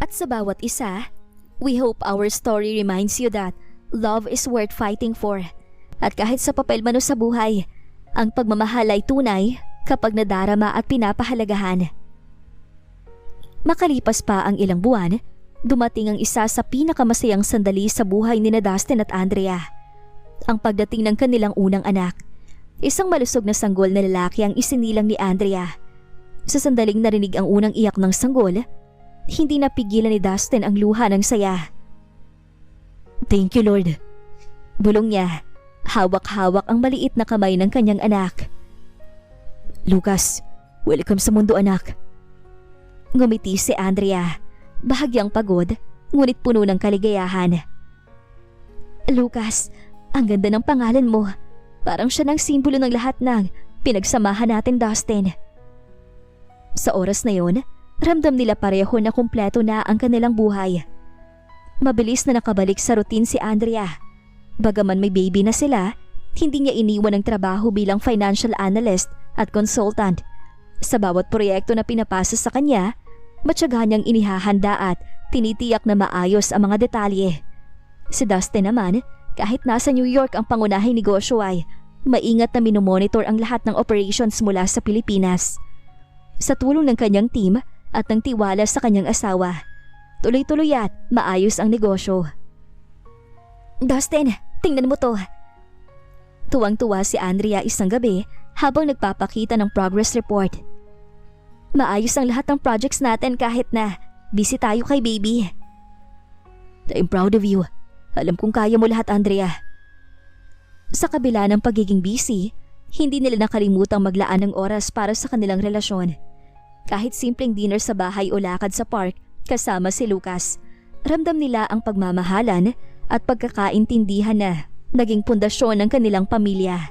At sa bawat isa, we hope our story reminds you that love is worth fighting for. At kahit sa papel man o sa buhay, ang pagmamahal ay tunay kapag nadarama at pinapahalagahan. Makalipas pa ang ilang buwan, dumating ang isa sa pinakamasayang sandali sa buhay ni Dustin at Andrea. Ang pagdating ng kanilang unang anak. Isang malusog na sanggol na lalaki ang isinilang ni Andrea. Sa sandaling narinig ang unang iyak ng sanggol, hindi napigilan ni Dustin ang luha ng saya. Thank you Lord. Bulong niya, hawak-hawak ang maliit na kamay ng kanyang anak. Lucas, welcome sa mundo anak. Ngumiti si Andrea, bahagyang pagod, ngunit puno ng kaligayahan. Lucas, ang ganda ng pangalan mo. Parang siya ng simbolo ng lahat ng pinagsamahan natin, Dustin. Sa oras na yon, ramdam nila pareho na kumpleto na ang kanilang buhay. Mabilis na nakabalik sa routine si Andrea. Bagaman may baby na sila, hindi niya iniwan ang trabaho bilang financial analyst at consultant. Sa bawat proyekto na pinapasa sa kanya, matyaga niyang inihahanda at tinitiyak na maayos ang mga detalye. Si Dustin naman, kahit nasa New York ang pangunahing negosyo ay maingat na minomonitor ang lahat ng operations mula sa Pilipinas. Sa tulong ng kanyang team at ng tiwala sa kanyang asawa, tuloy-tuloy at maayos ang negosyo. Dustin, tingnan mo to. Tuwang-tuwa si Andrea isang gabi habang nagpapakita ng progress report. Maayos ang lahat ng projects natin kahit na busy tayo kay baby. I'm proud of you. Alam kong kaya mo lahat, Andrea. Sa kabila ng pagiging busy, hindi nila nakalimutang maglaan ng oras para sa kanilang relasyon. Kahit simpleng dinner sa bahay o lakad sa park kasama si Lucas, ramdam nila ang pagmamahalan at pagkakaintindihan na naging pundasyon ng kanilang pamilya.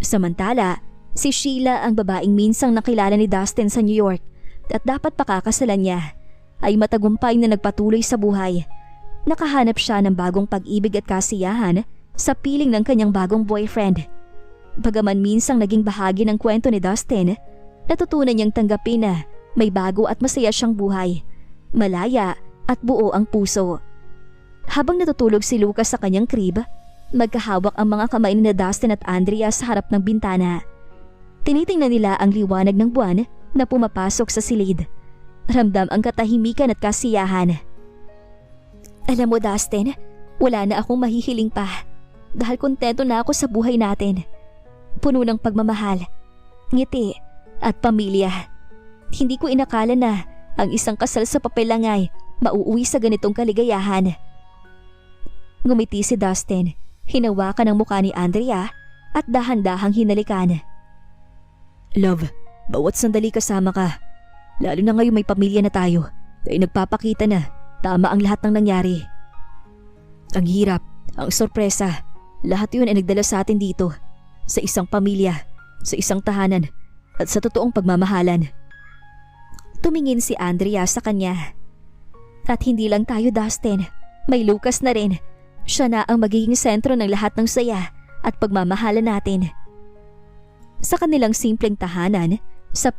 Samantala, si Sheila, ang babaeng minsang nakilala ni Dustin sa New York at dapat pakakasalan niya, ay matagumpay na nagpatuloy sa buhay. Nakahanap siya ng bagong pag-ibig at kasiyahan sa piling ng kanyang bagong boyfriend. Bagaman minsang naging bahagi ng kwento ni Dustin, natutunan niyang tanggapin na may bago at masaya siyang buhay, malaya at buo ang puso. Habang natutulog si Lucas sa kanyang crib, magkahawak ang mga kamay ni Dustin at Andrea sa harap ng bintana. Tinitingnan nila ang liwanag ng buwan na pumapasok sa silid. Ramdam ang katahimikan at kasiyahan. Alam mo, Dustin, wala na akong mahihiling pa dahil kontento na ako sa buhay natin. Puno ng pagmamahal, ngiti at pamilya. Hindi ko inakala na ang isang kasal sa papel lang ay mauuwi sa ganitong kaligayahan. Ngumiti si Dustin, hinawakan ang mukha ni Andrea at dahan-dahang hinalikan. Love, bawat sandali kasama ka. Lalo na ngayon may pamilya na tayo, ay nagpapakita na tama ang lahat ng nangyari. Ang hirap, ang sorpresa, lahat yun ay nagdala sa atin dito. Sa isang pamilya, sa isang tahanan, at sa totoong pagmamahalan. Tumingin si Andrea sa kanya. At hindi lang tayo, Dustin. May Lucas na rin. Siya na ang magiging sentro ng lahat ng saya at pagmamahalan natin. Sa kanilang simpleng tahanan, sa